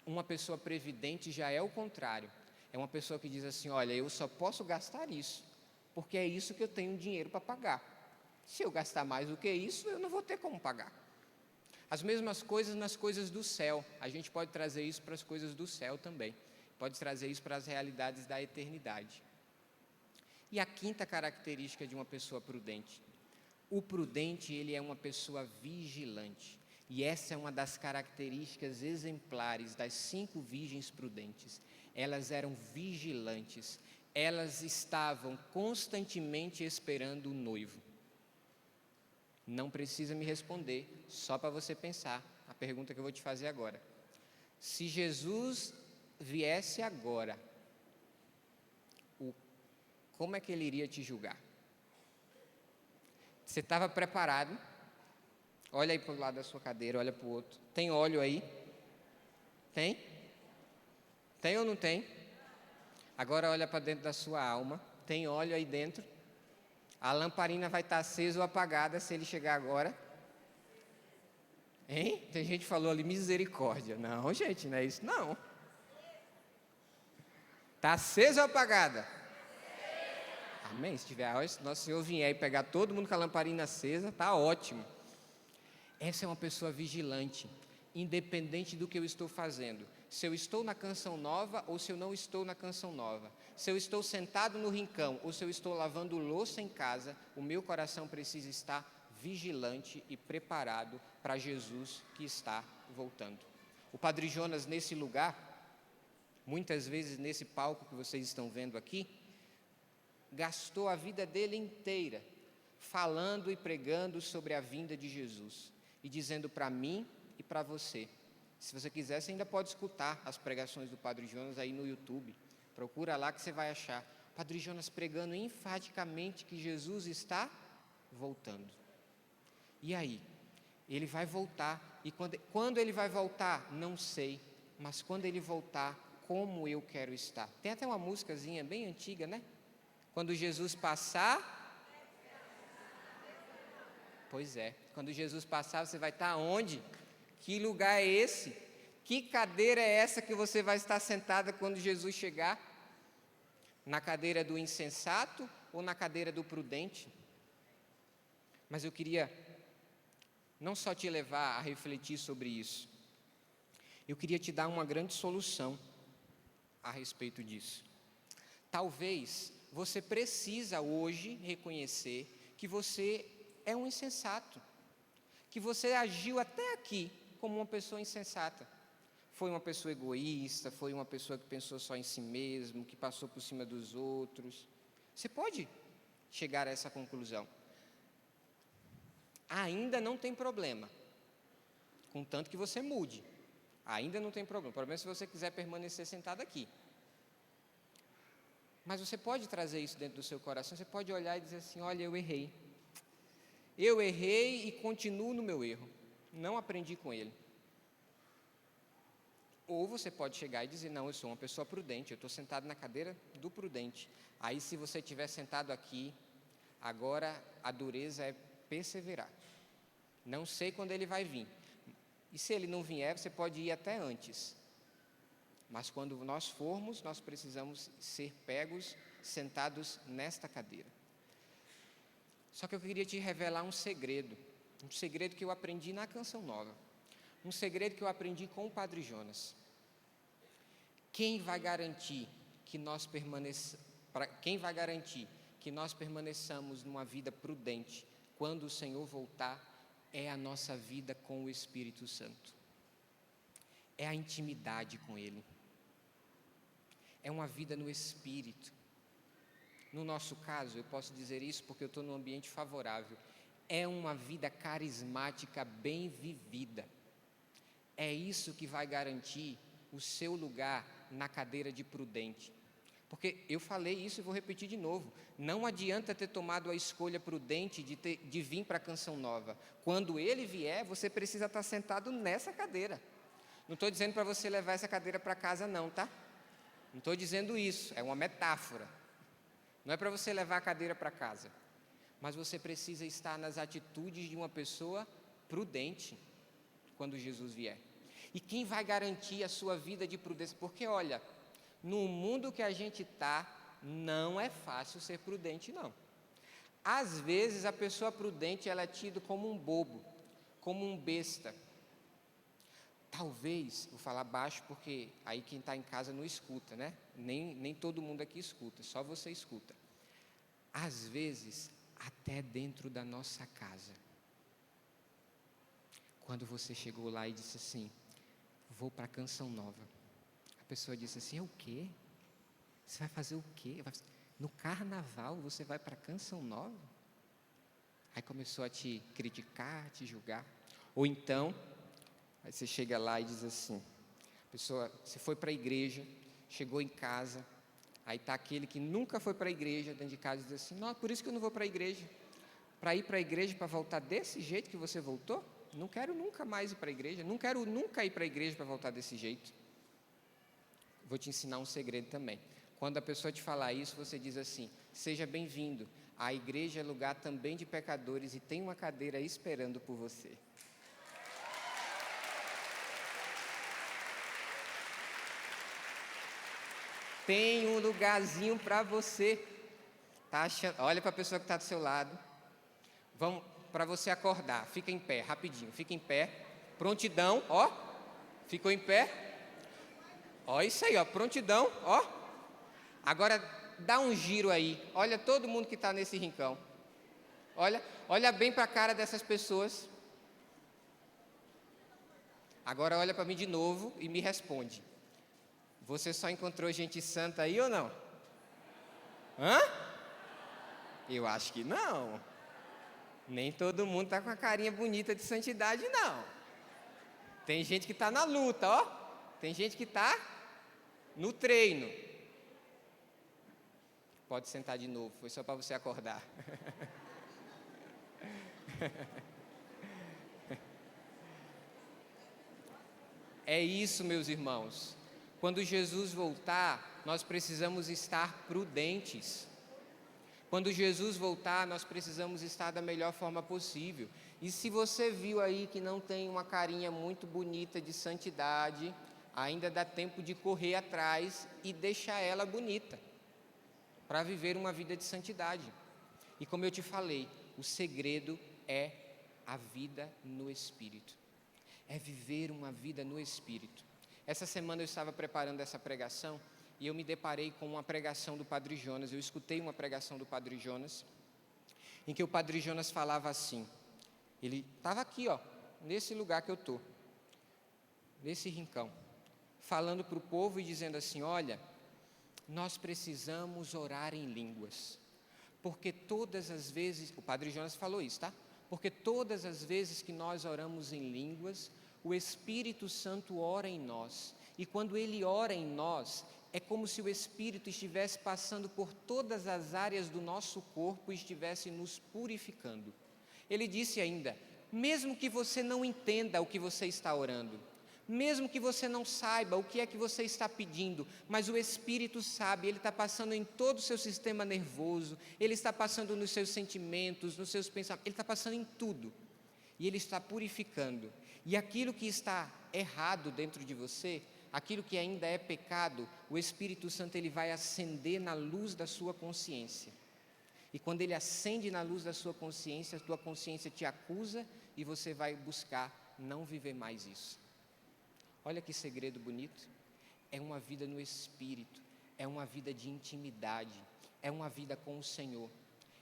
Uma pessoa previdente já é o contrário, é uma pessoa que diz assim, olha, eu só posso gastar isso, porque é isso que eu tenho dinheiro para pagar. Se eu gastar mais do que isso, eu não vou ter como pagar. As mesmas coisas nas coisas do céu, a gente pode trazer isso para as coisas do céu também. Pode trazer isso para as realidades da eternidade. E a quinta característica de uma pessoa prudente. O prudente, ele é uma pessoa vigilante. E essa é uma das características exemplares das 5 virgens prudentes. Elas eram vigilantes. elas estavam constantemente esperando o noivo. Não precisa me responder, só para você pensar a pergunta que eu vou te fazer agora. Se Jesus viesse agora, como é que ele iria te julgar? Você estava preparado? Olha aí para o lado da sua cadeira, olha para o outro. Tem óleo aí? Tem? Tem ou não tem? Agora olha para dentro da sua alma. Tem óleo aí dentro? A lamparina vai estar acesa ou apagada se ele chegar agora? Hein? Tem gente que falou ali, misericórdia. Não, gente, não é isso não. Está acesa ou apagada? Amém? Se tiver, se nosso Senhor vier e pegar todo mundo com a lamparina acesa, está ótimo. Essa é uma pessoa vigilante, independente do que eu estou fazendo. Se eu estou na canção nova ou se eu não estou na canção nova. Se eu estou sentado no rincão ou se eu estou lavando louça em casa, o meu coração precisa estar vigilante e preparado para Jesus que está voltando. O Padre Jonas, nesse lugar, muitas vezes nesse palco que vocês estão vendo aqui, gastou a vida dele inteira falando e pregando sobre a vinda de Jesus e dizendo para mim e para você. Se você quiser, você ainda pode escutar as pregações do Padre Jonas aí no YouTube. Procura lá que você vai achar. Padre Jonas pregando enfaticamente que Jesus está voltando. E aí? Ele vai voltar. E quando ele vai voltar? Não sei. Mas quando ele voltar, como eu quero estar? Tem até uma músicazinha bem antiga, né? Quando Jesus passar... Pois é. Quando Jesus passar, você vai estar onde? Que lugar é esse? Que cadeira é essa que você vai estar sentada quando Jesus chegar? Na cadeira do insensato ou na cadeira do prudente? Mas eu queria não só te levar a refletir sobre isso, eu queria te dar uma grande solução a respeito disso. Talvez você precisa hoje reconhecer que você é um insensato, que você agiu até aqui como uma pessoa insensata. Foi uma pessoa egoísta, foi uma pessoa que pensou só em si mesmo, que passou por cima dos outros. Você pode chegar a essa conclusão. Ainda não tem problema, contanto que você mude. Ainda não tem problema. O problema é se você quiser permanecer sentado aqui. Mas você pode trazer isso dentro do seu coração, você pode olhar e dizer assim, olha, eu errei. Eu errei e continuo no meu erro. Não aprendi com ele. Ou você pode chegar e dizer, não, eu sou uma pessoa prudente, eu estou sentado na cadeira do prudente. Aí se você estiver sentado aqui, agora a dureza é perseverar. Não sei quando ele vai vir. E se ele não vier, você pode ir até antes. Mas quando nós formos, nós precisamos ser pegos, sentados nesta cadeira. Só que eu queria te revelar um segredo que eu aprendi na Canção Nova. Um segredo que eu aprendi com o Padre Jonas. Quem vai garantir que nós permaneçamos numa vida prudente quando o Senhor voltar é a nossa vida com o Espírito Santo. É a intimidade com Ele. É uma vida no Espírito. No nosso caso, eu posso dizer isso porque eu estou num ambiente favorável. É uma vida carismática bem vivida. É isso que vai garantir o seu lugar na cadeira de prudente. Porque eu falei isso e vou repetir de novo. Não adianta ter tomado a escolha prudente de vir para a Canção Nova. Quando ele vier, você precisa estar sentado nessa cadeira. Não estou dizendo para você levar essa cadeira para casa não, tá? Não estou dizendo isso, é uma metáfora. Não é para você levar a cadeira para casa. Mas você precisa estar nas atitudes de uma pessoa prudente quando Jesus vier. E quem vai garantir a sua vida de prudência? Porque, olha, no mundo que a gente está, não é fácil ser prudente, não. Às vezes, a pessoa prudente ela é tida como um bobo, como um besta. Talvez, vou falar baixo porque aí quem está em casa não escuta, né? Nem todo mundo aqui escuta, só você escuta. Às vezes, até dentro da nossa casa. Quando você chegou lá e disse assim, vou para a Canção Nova. A pessoa disse assim, é o quê? Você vai fazer o quê? No carnaval você vai para Canção Nova? Aí começou a te criticar, a te julgar. Ou então, aí você chega lá e diz assim, a pessoa, você foi para a igreja, chegou em casa, aí está aquele que nunca foi para a igreja, dentro de casa, e diz assim, não, por isso que eu não vou para a igreja. Para ir para a igreja, para voltar desse jeito que você voltou? Não quero nunca mais ir para a igreja, não quero nunca ir para a igreja para voltar desse jeito. Vou te ensinar um segredo também. Quando a pessoa te falar isso, você diz assim, seja bem-vindo, a igreja é lugar também de pecadores e tem uma cadeira esperando por você. Tem um lugarzinho para você. Tá achando? Olha para a pessoa que está do seu lado. Vamos, para você acordar, fica em pé, rapidinho, fica em pé. Prontidão, ó. Ficou em pé? Ó, isso aí, ó, prontidão, ó. Agora dá um giro aí. Olha todo mundo que está nesse rincão. Olha bem para a cara dessas pessoas. Agora olha para mim de novo e me responde. Você só encontrou gente santa aí ou não? Hã? Eu acho que não. Nem todo mundo está com a carinha bonita de santidade, não. Tem gente que está na luta, ó. Tem gente que está no treino. Pode sentar de novo, foi só para você acordar. É isso, meus irmãos. Quando Jesus voltar, nós precisamos estar prudentes. Quando Jesus voltar, nós precisamos estar da melhor forma possível. E se você viu aí que não tem uma carinha muito bonita de santidade, ainda dá tempo de correr atrás e deixar ela bonita, para viver uma vida de santidade. E como eu te falei, o segredo é a vida no Espírito. É viver uma vida no Espírito. Essa semana eu estava preparando essa pregação e eu me deparei com uma pregação do Padre Jonas. Eu escutei uma pregação do Padre Jonas, em que o Padre Jonas falava assim, ele estava aqui, ó, nesse lugar que eu estou, nesse rincão, falando para o povo e dizendo assim, olha, nós precisamos orar em línguas, porque todas as vezes, o Padre Jonas falou isso, tá? Porque todas as vezes que nós oramos em línguas, o Espírito Santo ora em nós, e quando Ele ora em nós, é como se o Espírito estivesse passando por todas as áreas do nosso corpo e estivesse nos purificando. Ele disse ainda, mesmo que você não entenda o que você está orando, mesmo que você não saiba o que é que você está pedindo, mas o Espírito sabe, Ele está passando em todo o seu sistema nervoso, Ele está passando nos seus sentimentos, nos seus pensamentos, Ele está passando em tudo, e Ele está purificando, e aquilo que está errado dentro de você, aquilo que ainda é pecado, o Espírito Santo Ele vai acender na luz da sua consciência, e quando Ele acende na luz da sua consciência, a tua consciência te acusa, e você vai buscar não viver mais isso. Olha que segredo bonito, é uma vida no Espírito, é uma vida de intimidade, é uma vida com o Senhor.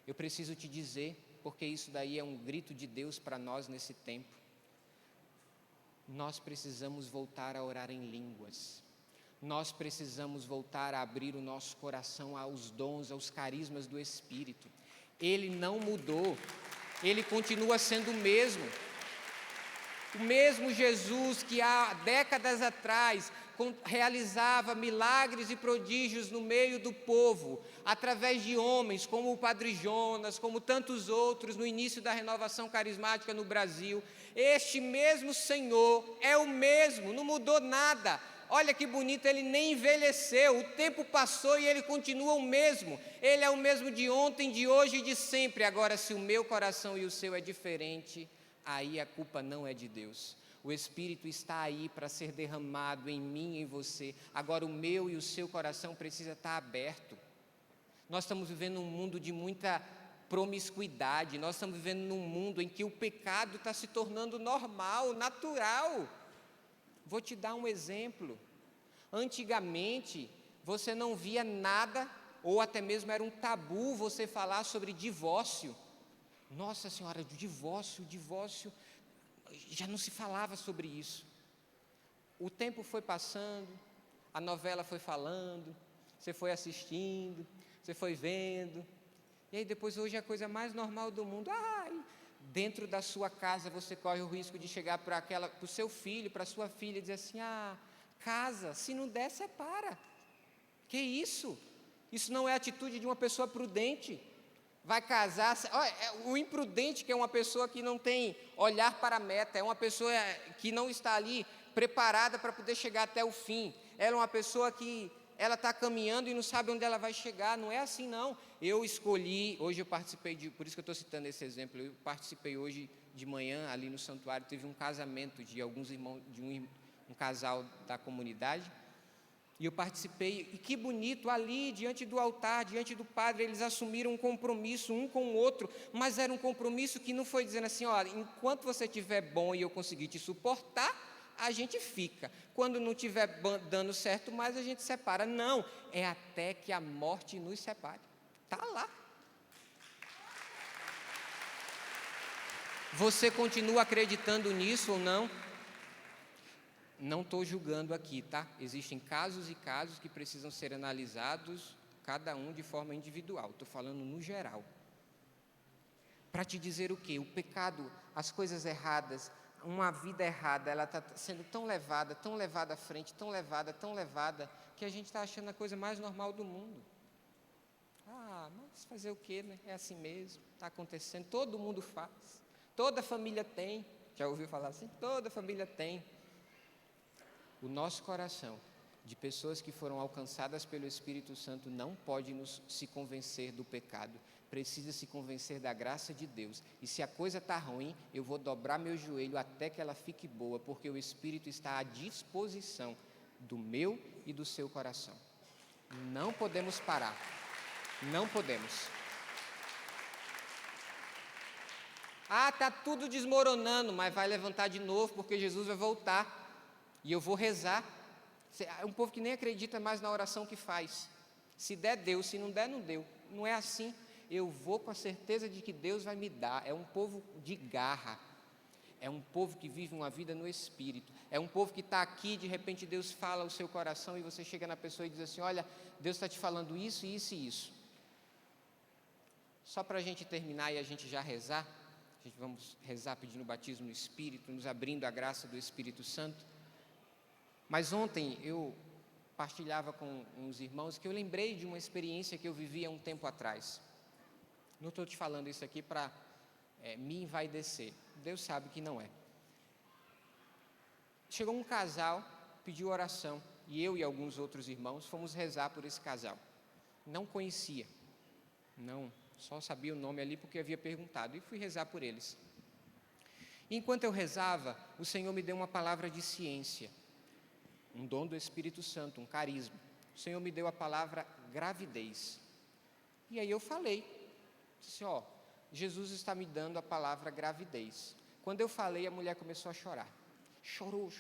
Eu preciso te dizer, porque isso daí é um grito de Deus para nós nesse tempo, nós precisamos voltar a orar em línguas, nós precisamos voltar a abrir o nosso coração aos dons, aos carismas do Espírito. Ele não mudou, Ele continua sendo o mesmo Jesus que há décadas atrás realizava milagres e prodígios no meio do povo, através de homens como o Padre Jonas, como tantos outros no início da renovação carismática no Brasil. Este mesmo Senhor é o mesmo, não mudou nada. Olha que bonito, Ele nem envelheceu, o tempo passou e Ele continua o mesmo. Ele é o mesmo de ontem, de hoje e de sempre. Agora, se o meu coração e o seu é diferente, aí a culpa não é de Deus. O Espírito está aí para ser derramado em mim e em você. Agora o meu e o seu coração precisa estar aberto. Nós estamos vivendo um mundo de muita promiscuidade. Nós estamos vivendo num mundo em que o pecado está se tornando normal, natural. Vou te dar um exemplo. Antigamente, você não via nada, ou até mesmo era um tabu você falar sobre divórcio. Nossa Senhora, divórcio, já não se falava sobre isso. O tempo foi passando, a novela foi falando, você foi assistindo, você foi vendo, e aí depois hoje é a coisa mais normal do mundo. Dentro da sua casa você corre o risco de chegar para o seu filho, para a sua filha, e dizer assim: casa, se não der, separa. Que isso? Isso não é atitude de uma pessoa prudente. Vai casar, o imprudente, que é uma pessoa que não tem olhar para a meta, é uma pessoa que não está ali preparada para poder chegar até o fim. Ela é uma pessoa que ela está caminhando e não sabe onde ela vai chegar. Não é assim, não. Eu escolhi, hoje eu participei por isso que eu estou citando esse exemplo, eu participei hoje de manhã ali no santuário, teve um casamento de alguns irmãos, de um casal da comunidade, e eu participei, e que bonito, ali diante do altar, diante do padre, eles assumiram um compromisso um com o outro, mas era um compromisso que não foi dizendo assim: olha, enquanto você estiver bom e eu conseguir te suportar, a gente fica, quando não estiver dando certo mais, a gente separa. Não, é até que a morte nos separe. Está lá. Você continua acreditando nisso ou não? Não estou julgando aqui, tá? Existem casos e casos que precisam ser analisados, cada um de forma individual. Estou falando no geral. Para te dizer o quê? O pecado, as coisas erradas, uma vida errada, ela está sendo tão levada à frente, tão levada, que a gente está achando a coisa mais normal do mundo. Mas fazer o quê, né? É assim mesmo, está acontecendo, todo mundo faz, toda família tem. Já ouviu falar assim? Toda família tem. O nosso coração, de pessoas que foram alcançadas pelo Espírito Santo, não pode se convencer do pecado, precisa se convencer da graça de Deus. E se a coisa está ruim, eu vou dobrar meu joelho até que ela fique boa, porque o Espírito está à disposição do meu e do seu coração. Não podemos parar, não podemos. Está tudo desmoronando, mas vai levantar de novo, porque Jesus vai voltar. E eu vou rezar. É um povo que nem acredita mais na oração que faz. Se der, deu. Se não der, não deu. Não é assim. Eu vou com a certeza de que Deus vai me dar. É um povo de garra. É um povo que vive uma vida no Espírito. É um povo que está aqui, de repente Deus fala ao seu coração e você chega na pessoa e diz assim: olha, Deus está te falando isso, isso e isso. Só para a gente terminar e a gente já rezar, vamos rezar pedindo o batismo no Espírito, nos abrindo a graça do Espírito Santo. Mas ontem eu partilhava com uns irmãos que eu lembrei de uma experiência que eu vivi há um tempo atrás. Não estou te falando isso aqui para me envaidecer, Deus sabe que não é. Chegou um casal, pediu oração, e eu e alguns outros irmãos fomos rezar por esse casal. Não conhecia, só sabia o nome ali porque havia perguntado, e fui rezar por eles. Enquanto eu rezava, o Senhor me deu uma palavra de ciência, um dom do Espírito Santo, um carisma. O Senhor me deu a palavra gravidez. E aí eu falei, disse: Jesus está me dando a palavra gravidez. Quando eu falei, a mulher começou a chorar. Chorou.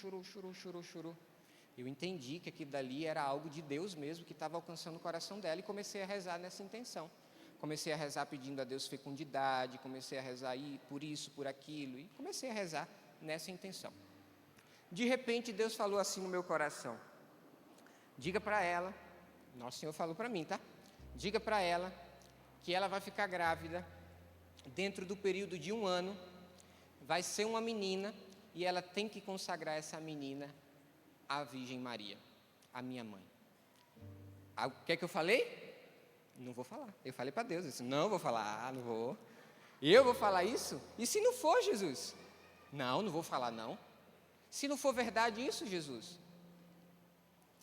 Eu entendi que aquilo dali era algo de Deus mesmo, que estava alcançando o coração dela, e comecei a rezar nessa intenção. Comecei a rezar pedindo a Deus fecundidade, comecei a rezar por isso, por aquilo, e comecei a rezar nessa intenção. De repente, Deus falou assim no meu coração: diga para ela, Nosso Senhor falou para mim, tá? Diga para ela que ela vai ficar grávida dentro do período de 1 ano, vai ser uma menina, e ela tem que consagrar essa menina à Virgem Maria, a minha mãe. O que é que eu falei? Não vou falar. Eu falei para Deus, eu disse: não vou falar, não vou. Eu vou falar isso? E se não for, Jesus? Não vou falar não. Se não for verdade isso, Jesus?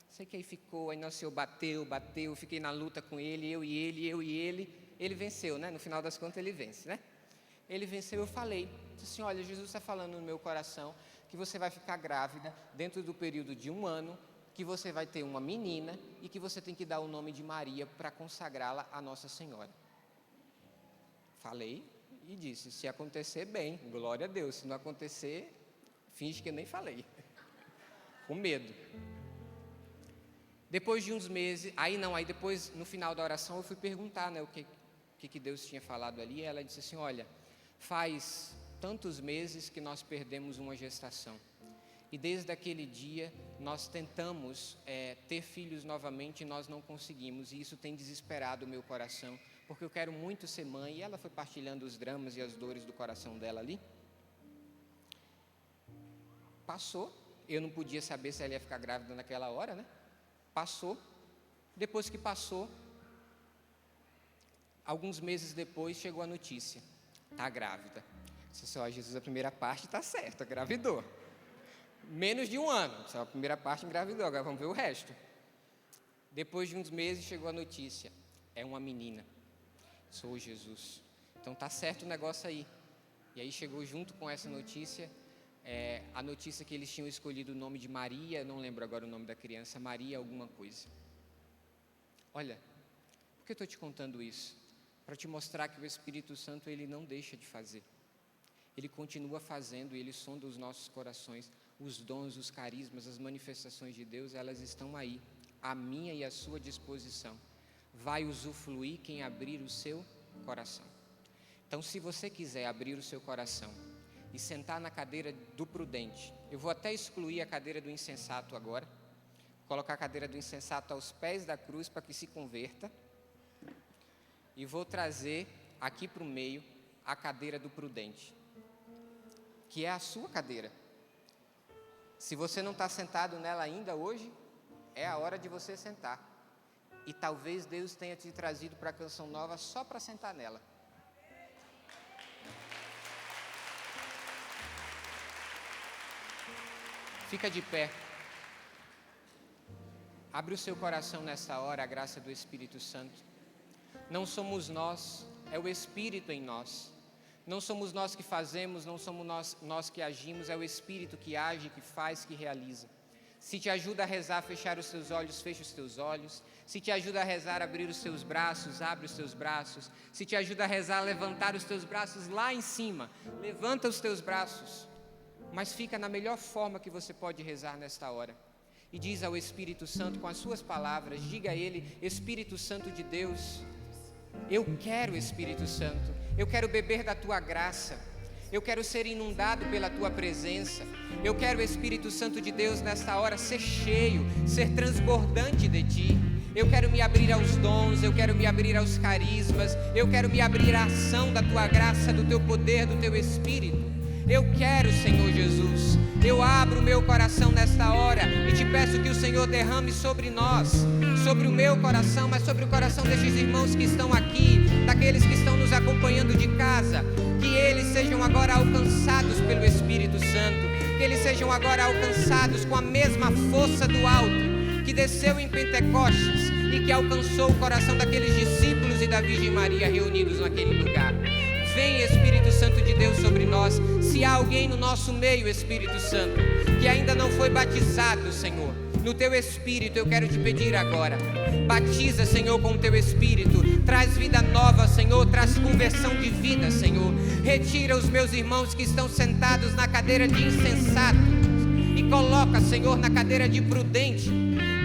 Sei que aí ficou, aí Nosso Senhor bateu, fiquei na luta com ele, eu e ele. Ele venceu, né? No final das contas ele vence, né? Ele venceu, eu falei, disse assim: olha, Jesus está falando no meu coração que você vai ficar grávida dentro do período de 1 ano, que você vai ter uma menina e que você tem que dar o nome de Maria para consagrá-la a Nossa Senhora. Falei e disse: se acontecer, bem, glória a Deus. Se não acontecer, finge que eu nem falei. Com medo. Depois de uns meses, aí depois, no final da oração, eu fui perguntar, né, o que Deus tinha falado ali, e ela disse assim: olha, faz tantos meses que nós perdemos uma gestação, E desde aquele dia nós tentamos ter filhos novamente e nós não conseguimos. E isso tem desesperado o meu coração, porque eu quero muito ser mãe. E ela foi partilhando os dramas e as dores do coração dela ali. Passou. Eu não podia saber se ela ia ficar grávida naquela hora, né? Passou. Depois que passou, alguns meses depois chegou a notícia: está grávida. Disse só, Jesus, a primeira parte está certa, engravidou. Menos de um ano, só a primeira parte engravidou, agora vamos ver o resto. Depois de uns meses chegou a notícia: é uma menina. Sou Jesus. Então está certo o negócio aí. E aí chegou junto com essa notícia, a notícia que eles tinham escolhido o nome de Maria, não lembro agora o nome da criança, Maria alguma coisa. Olha, por que eu estou te contando isso? Para te mostrar que o Espírito Santo, ele não deixa de fazer. Ele continua fazendo e ele sonda os nossos corações. Os dons, os carismas, as manifestações de Deus, elas estão aí, à minha e à sua disposição. Vai usufruir quem abrir o seu coração. Então, se você quiser abrir o seu coração e sentar na cadeira do prudente, eu vou até excluir a cadeira do insensato agora, colocar a cadeira do insensato aos pés da cruz para que se converta, e vou trazer aqui para o meio a cadeira do prudente, que é a sua cadeira. Se você não está sentado nela ainda hoje, é a hora de você sentar. E talvez Deus tenha te trazido para a Canção Nova só para sentar nela. Fica de pé. Abre o seu coração nessa hora, a graça do Espírito Santo. Não somos nós, é o Espírito em nós. Não somos nós que fazemos, não somos nós que agimos, é o Espírito que age, que faz, que realiza. Se te ajuda a rezar, fechar os teus olhos, fecha os teus olhos. Se te ajuda a rezar, abrir os teus braços, abre os teus braços. Se te ajuda a rezar, levantar os teus braços lá em cima, levanta os teus braços. Mas fica na melhor forma que você pode rezar nesta hora. E diz ao Espírito Santo com as suas palavras, diga a Ele: Espírito Santo de Deus, eu quero, Espírito Santo, eu quero beber da Tua graça, eu quero ser inundado pela Tua presença, eu quero, Espírito Santo de Deus, nesta hora ser cheio, ser transbordante de Ti, eu quero me abrir aos dons, eu quero me abrir aos carismas, eu quero me abrir à ação da Tua graça, do Teu poder, do Teu Espírito. Eu quero, Senhor Jesus, eu abro o meu coração nesta hora e te peço que o Senhor derrame sobre nós, sobre o meu coração, mas sobre o coração destes irmãos que estão aqui, daqueles que estão nos acompanhando de casa, que eles sejam agora alcançados pelo Espírito Santo, que eles sejam agora alcançados com a mesma força do alto, que desceu em Pentecostes e que alcançou o coração daqueles discípulos e da Virgem Maria reunidos naquele lugar. Vem, Espírito Santo de Deus, sobre nós. Se há alguém no nosso meio, Espírito Santo, que ainda não foi batizado, Senhor, no Teu Espírito, eu quero te pedir agora, batiza, Senhor, com o Teu Espírito, traz vida nova, Senhor, traz conversão de vida, Senhor, retira os meus irmãos que estão sentados na cadeira de insensato e coloca, Senhor, na cadeira de prudente,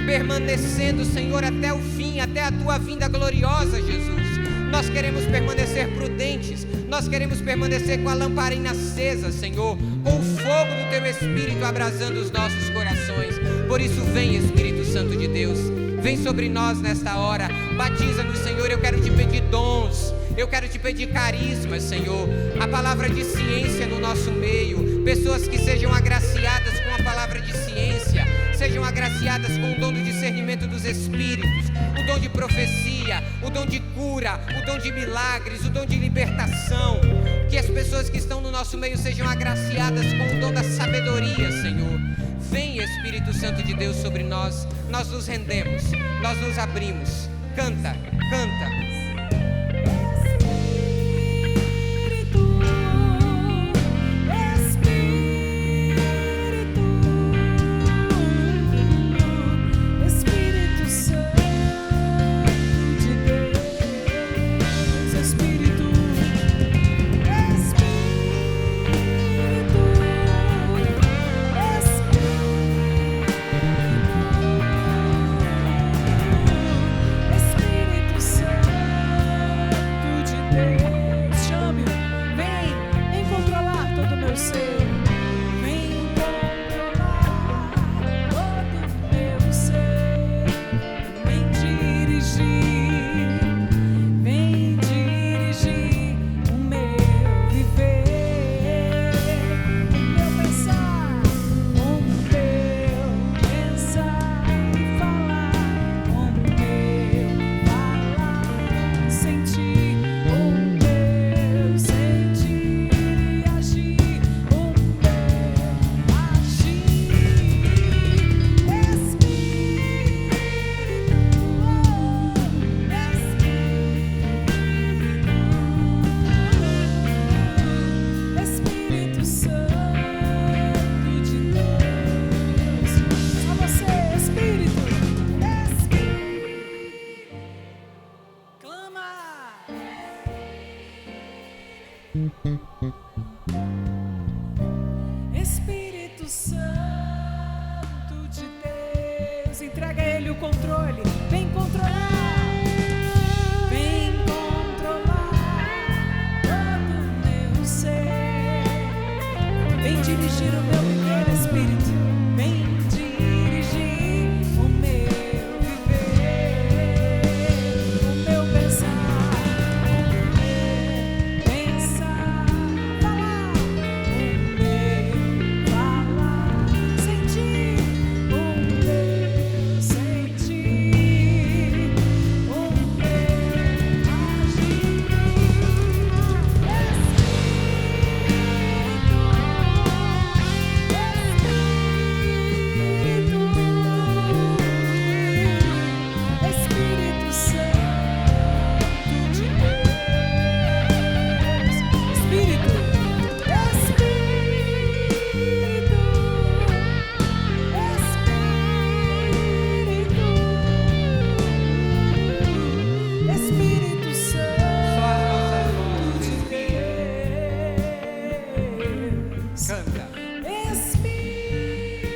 permanecendo, Senhor, até o fim, até a Tua vinda gloriosa, Jesus. Nós queremos permanecer prudentes, nós queremos permanecer com a lamparina acesa, Senhor, com o fogo do Teu Espírito abrasando os nossos corações. Por isso vem, Espírito Santo de Deus, vem sobre nós nesta hora, batiza-nos, Senhor. Eu quero te pedir dons, eu quero te pedir carismas, Senhor, a palavra de ciência no nosso meio, pessoas que sejam agraciadas com a palavra de ciência, sejam agraciadas com o dom do discernimento dos Espíritos, o dom de profecia, o dom de cura, o dom de milagres, o dom de libertação. Que as pessoas que estão no nosso meio sejam agraciadas com o dom da sabedoria, Senhor. Vem, Espírito Santo de Deus, sobre nós. Nós nos rendemos, nós nos abrimos. Canta, canta. Espírito Santo. Espírito Santo de Deus, entrega a Ele o controle. Vem controlar, vem controlar todo o meu ser. Vem dirigir o meu viver, Espírito. Vem dirigir o meu viver, o meu pensar, falar, sentir, Espírito Santo de Deus, Espírito, Espírito Santo de Deus. Canta. Espírito.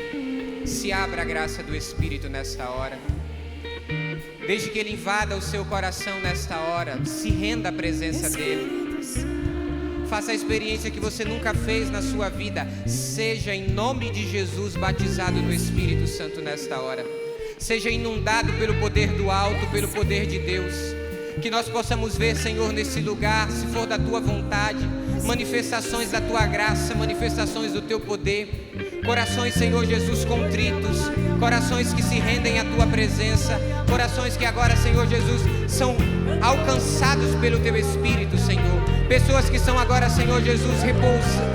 Se abra a graça do Espírito nesta hora. Desde que Ele invada o seu coração nesta hora, se renda à presença dEle. Faça a experiência que você nunca fez na sua vida. Seja em nome de Jesus batizado no Espírito Santo nesta hora. Seja inundado pelo poder do alto, pelo poder de Deus. Que nós possamos ver, Senhor, nesse lugar, se for da Tua vontade, manifestações da Tua graça, manifestações do Teu poder. Corações, Senhor Jesus, contritos, corações que se rendem à Tua presença, corações que agora, Senhor Jesus, são alcançados pelo Teu Espírito, Senhor. Pessoas que são agora, Senhor Jesus,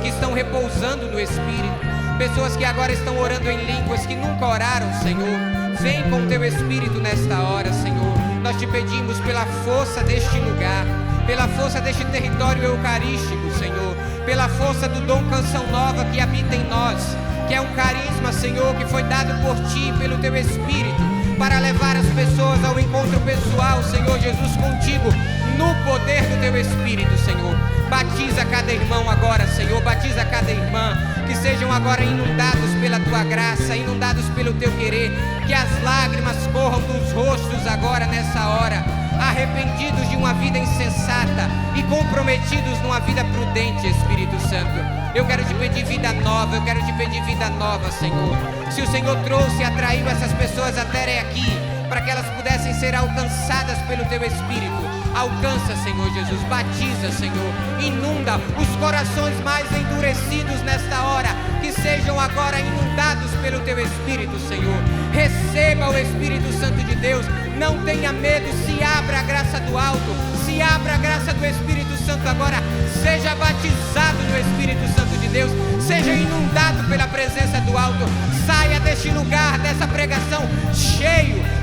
que estão repousando no Espírito. Pessoas que agora estão orando em línguas que nunca oraram, Senhor. Vem com o Teu Espírito nesta hora, Senhor. Nós te pedimos pela força deste lugar, pela força deste território eucarístico, Senhor, pela força do dom Canção Nova que habita em nós, que é um carisma, Senhor, que foi dado por Ti, pelo Teu Espírito, para levar as pessoas ao encontro pessoal, Senhor Jesus, contigo, no poder do Teu Espírito, Senhor. Batiza cada irmão agora, Senhor, batiza cada irmã, que sejam agora inundados pela Tua graça, inundados pelo Teu querer, que as lágrimas corram dos rostos agora nessa hora, arrependidos de uma vida insensata e comprometidos numa vida prudente, Espírito Santo. Eu quero te pedir vida nova, eu quero te pedir vida nova, Senhor. Se o Senhor trouxe e atraiu essas pessoas até aqui, para que elas pudessem ser alcançadas pelo Teu Espírito, alcança, Senhor Jesus, batiza, Senhor, inunda os corações mais endurecidos nesta hora, que sejam agora inundados pelo Teu Espírito, Senhor. Receba o Espírito Santo de Deus, não tenha medo, se abra a graça do alto, se abra a graça do Espírito Santo agora, seja batizado no Espírito Santo de Deus, seja inundado pela presença do alto, saia deste lugar, dessa pregação, cheio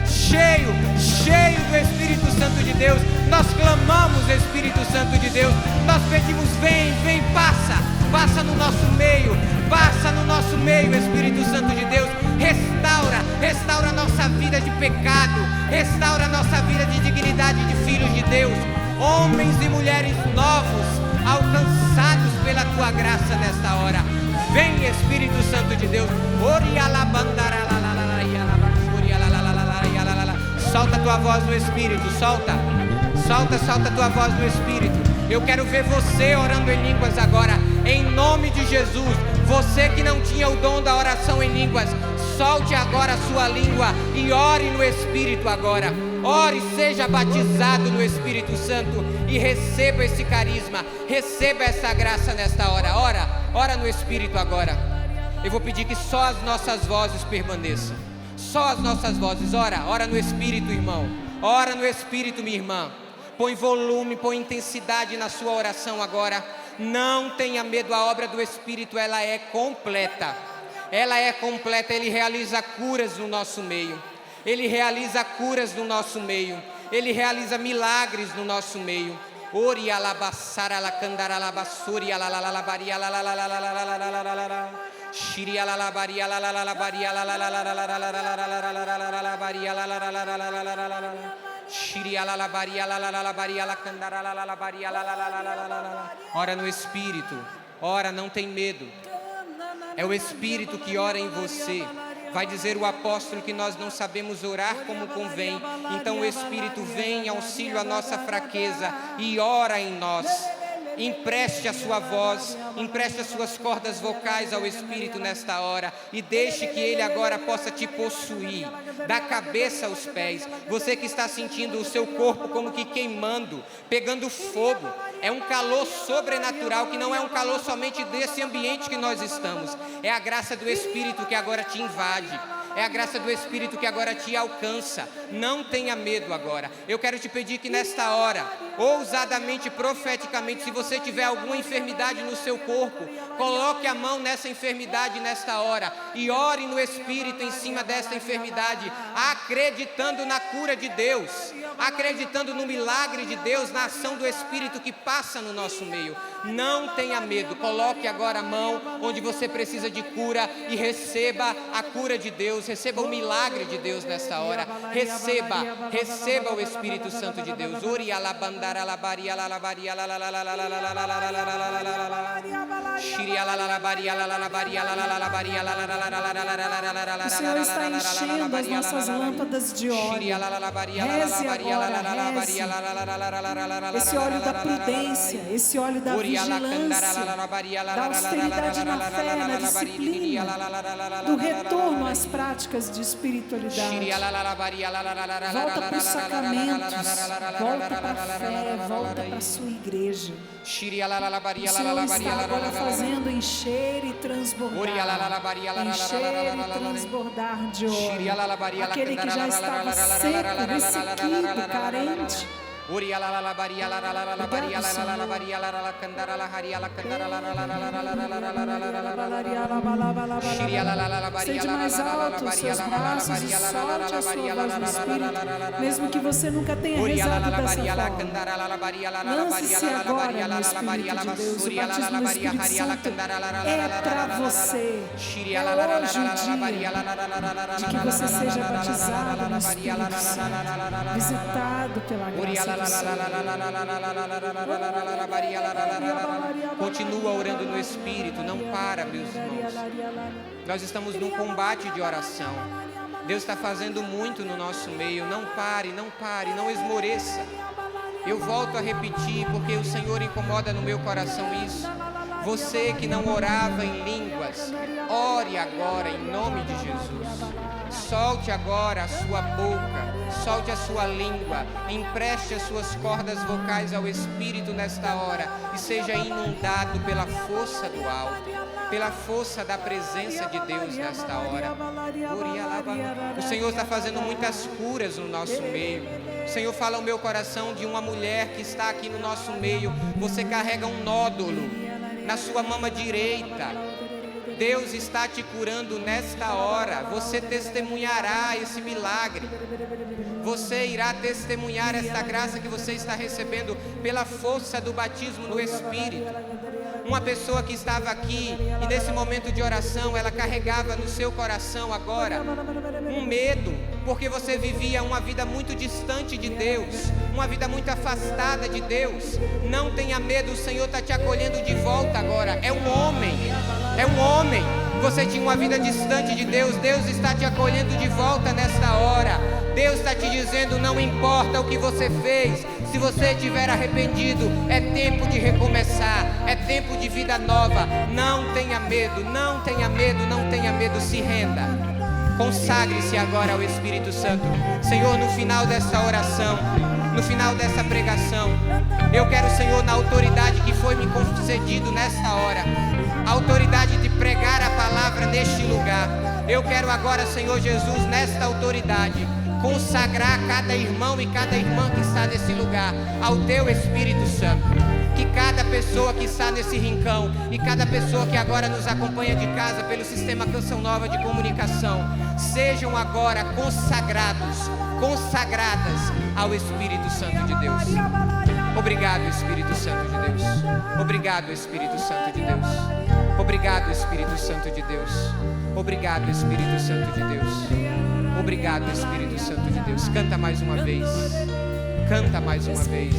do Espírito Santo de Deus. Nós clamamos, Espírito Santo de Deus, nós pedimos, vem, passa no nosso meio, Espírito Santo de Deus, restaura a nossa vida de pecado, restaura a nossa vida de dignidade de filhos de Deus, homens e mulheres novos, alcançados pela Tua graça nesta hora. Vem, Espírito Santo de Deus. Solta a tua voz no Espírito, solta a tua voz no Espírito. Eu quero ver você orando em línguas agora, em nome de Jesus. Você que não tinha o dom da oração em línguas, solte agora a sua língua e ore no Espírito agora. Ore, seja batizado no Espírito Santo e receba esse carisma, receba essa graça nesta hora. Ora no Espírito agora. Eu vou pedir que só as nossas vozes permaneçam. Só as nossas vozes, ora no Espírito, irmão. Ora no Espírito, minha irmã. Põe volume, põe intensidade na sua oração agora. Não tenha medo, a obra do Espírito, ela é completa. Ele realiza curas no nosso meio. Ele realiza curas no nosso meio. Ele realiza milagres no nosso meio. Ori alabassara la candara la bassuri la la la la baria la la la la la la la la la la la shiria la la baria la la la la baria la la la la la la la la la la la la la la baria la la la la la la la la la Ora no Espírito, ora, não tem medo. É o Espírito que ora em você. Vai dizer o apóstolo que nós não sabemos orar como convém. Então o Espírito vem em auxílio à nossa fraqueza e ora em nós. Empreste a sua voz, empreste as suas cordas vocais ao Espírito nesta hora e deixe que Ele agora possa te possuir, da cabeça aos pés. Você que está sentindo o seu corpo como que queimando, pegando fogo, é um calor sobrenatural, que não é um calor somente desse ambiente que nós estamos, é a graça do Espírito que agora te invade. É a graça do Espírito que agora te alcança. Não tenha medo agora. Eu quero te pedir que nesta hora, ousadamente, profeticamente, se você tiver alguma enfermidade no seu corpo, coloque a mão nessa enfermidade nesta hora e ore no Espírito em cima desta enfermidade, acreditando na cura de Deus, acreditando no milagre de Deus, na ação do Espírito que passa no nosso meio. Não tenha medo. Coloque agora a mão onde você precisa de cura e receba a cura de Deus. Receba o milagre de Deus nesta hora. Receba o Espírito Santo de Deus. O Senhor está enchendo as nossas lâmpadas de óleo. Reze agora, reze. Esse óleo da prudência, esse óleo da vigilância, da austeridade na fé, na disciplina, do retorno às práticas de espiritualidade. Volta para os sacramentos, volta para a fé, volta para a sua igreja. O Senhor está agora fazendo encher e transbordar, encher e transbordar de óleo. Aquele que já estava seco, ressequido, carente. Sede mais alto os seus braços e solte a sua voz no Espírito, mesmo que você nunca tenha rezado dessa forma. Lance-se agora no Espírito de Deus. O batismo no Espírito Santo é para você. É hoje o dia de que você seja batizado no Espírito Santo, visitado pela graça. Continua orando no Espírito, não para, meus irmãos. Nós estamos num combate de oração. Deus está fazendo muito no nosso meio. Não pare, não esmoreça. Eu volto a repetir, porque o Senhor incomoda no meu coração isso. Você que não orava em línguas, ore agora em nome de Jesus. Solte agora a sua boca, solte a sua língua, empreste as suas cordas vocais ao Espírito nesta hora e seja inundado pela força do alto, pela força da presença de Deus nesta hora. O Senhor está fazendo muitas curas no nosso meio. O Senhor fala ao meu coração de uma mulher que está aqui no nosso meio. Você carrega um nódulo na sua mama direita. Deus está te curando nesta hora. Você testemunhará esse milagre. Você irá testemunhar esta graça que você está recebendo pela força do batismo no Espírito. Uma pessoa que estava aqui e nesse momento de oração, ela carregava no seu coração agora um medo, porque você vivia uma vida muito distante de Deus, uma vida muito afastada de Deus. Não tenha medo, o Senhor está te acolhendo de volta agora. É um homem. Você tinha uma vida distante de Deus. Deus está te acolhendo de volta nesta hora. Deus está te dizendo, não importa o que você fez, se você estiver arrependido, é tempo de recomeçar, é tempo de vida nova. Não tenha medo, se renda. Consagre-se agora ao Espírito Santo. Senhor, no final dessa oração, no final dessa pregação, eu quero, Senhor, na autoridade que foi me concedido nesta hora, a autoridade de pregar a palavra neste lugar. Eu quero agora, Senhor Jesus, nesta autoridade, consagrar cada irmão e cada irmã que está nesse lugar ao Teu Espírito Santo. Que cada pessoa que está nesse rincão e cada pessoa que agora nos acompanha de casa pelo sistema Canção Nova de comunicação, sejam agora consagradas ao Espírito Santo de Deus. Obrigado, Espírito Santo de Deus. Obrigado, Espírito Santo de Deus. Obrigado, Espírito Santo de Deus. Obrigado, Espírito Santo de Deus. Obrigado, Espírito Santo de Deus. Canta mais uma vez. Canta mais uma vez.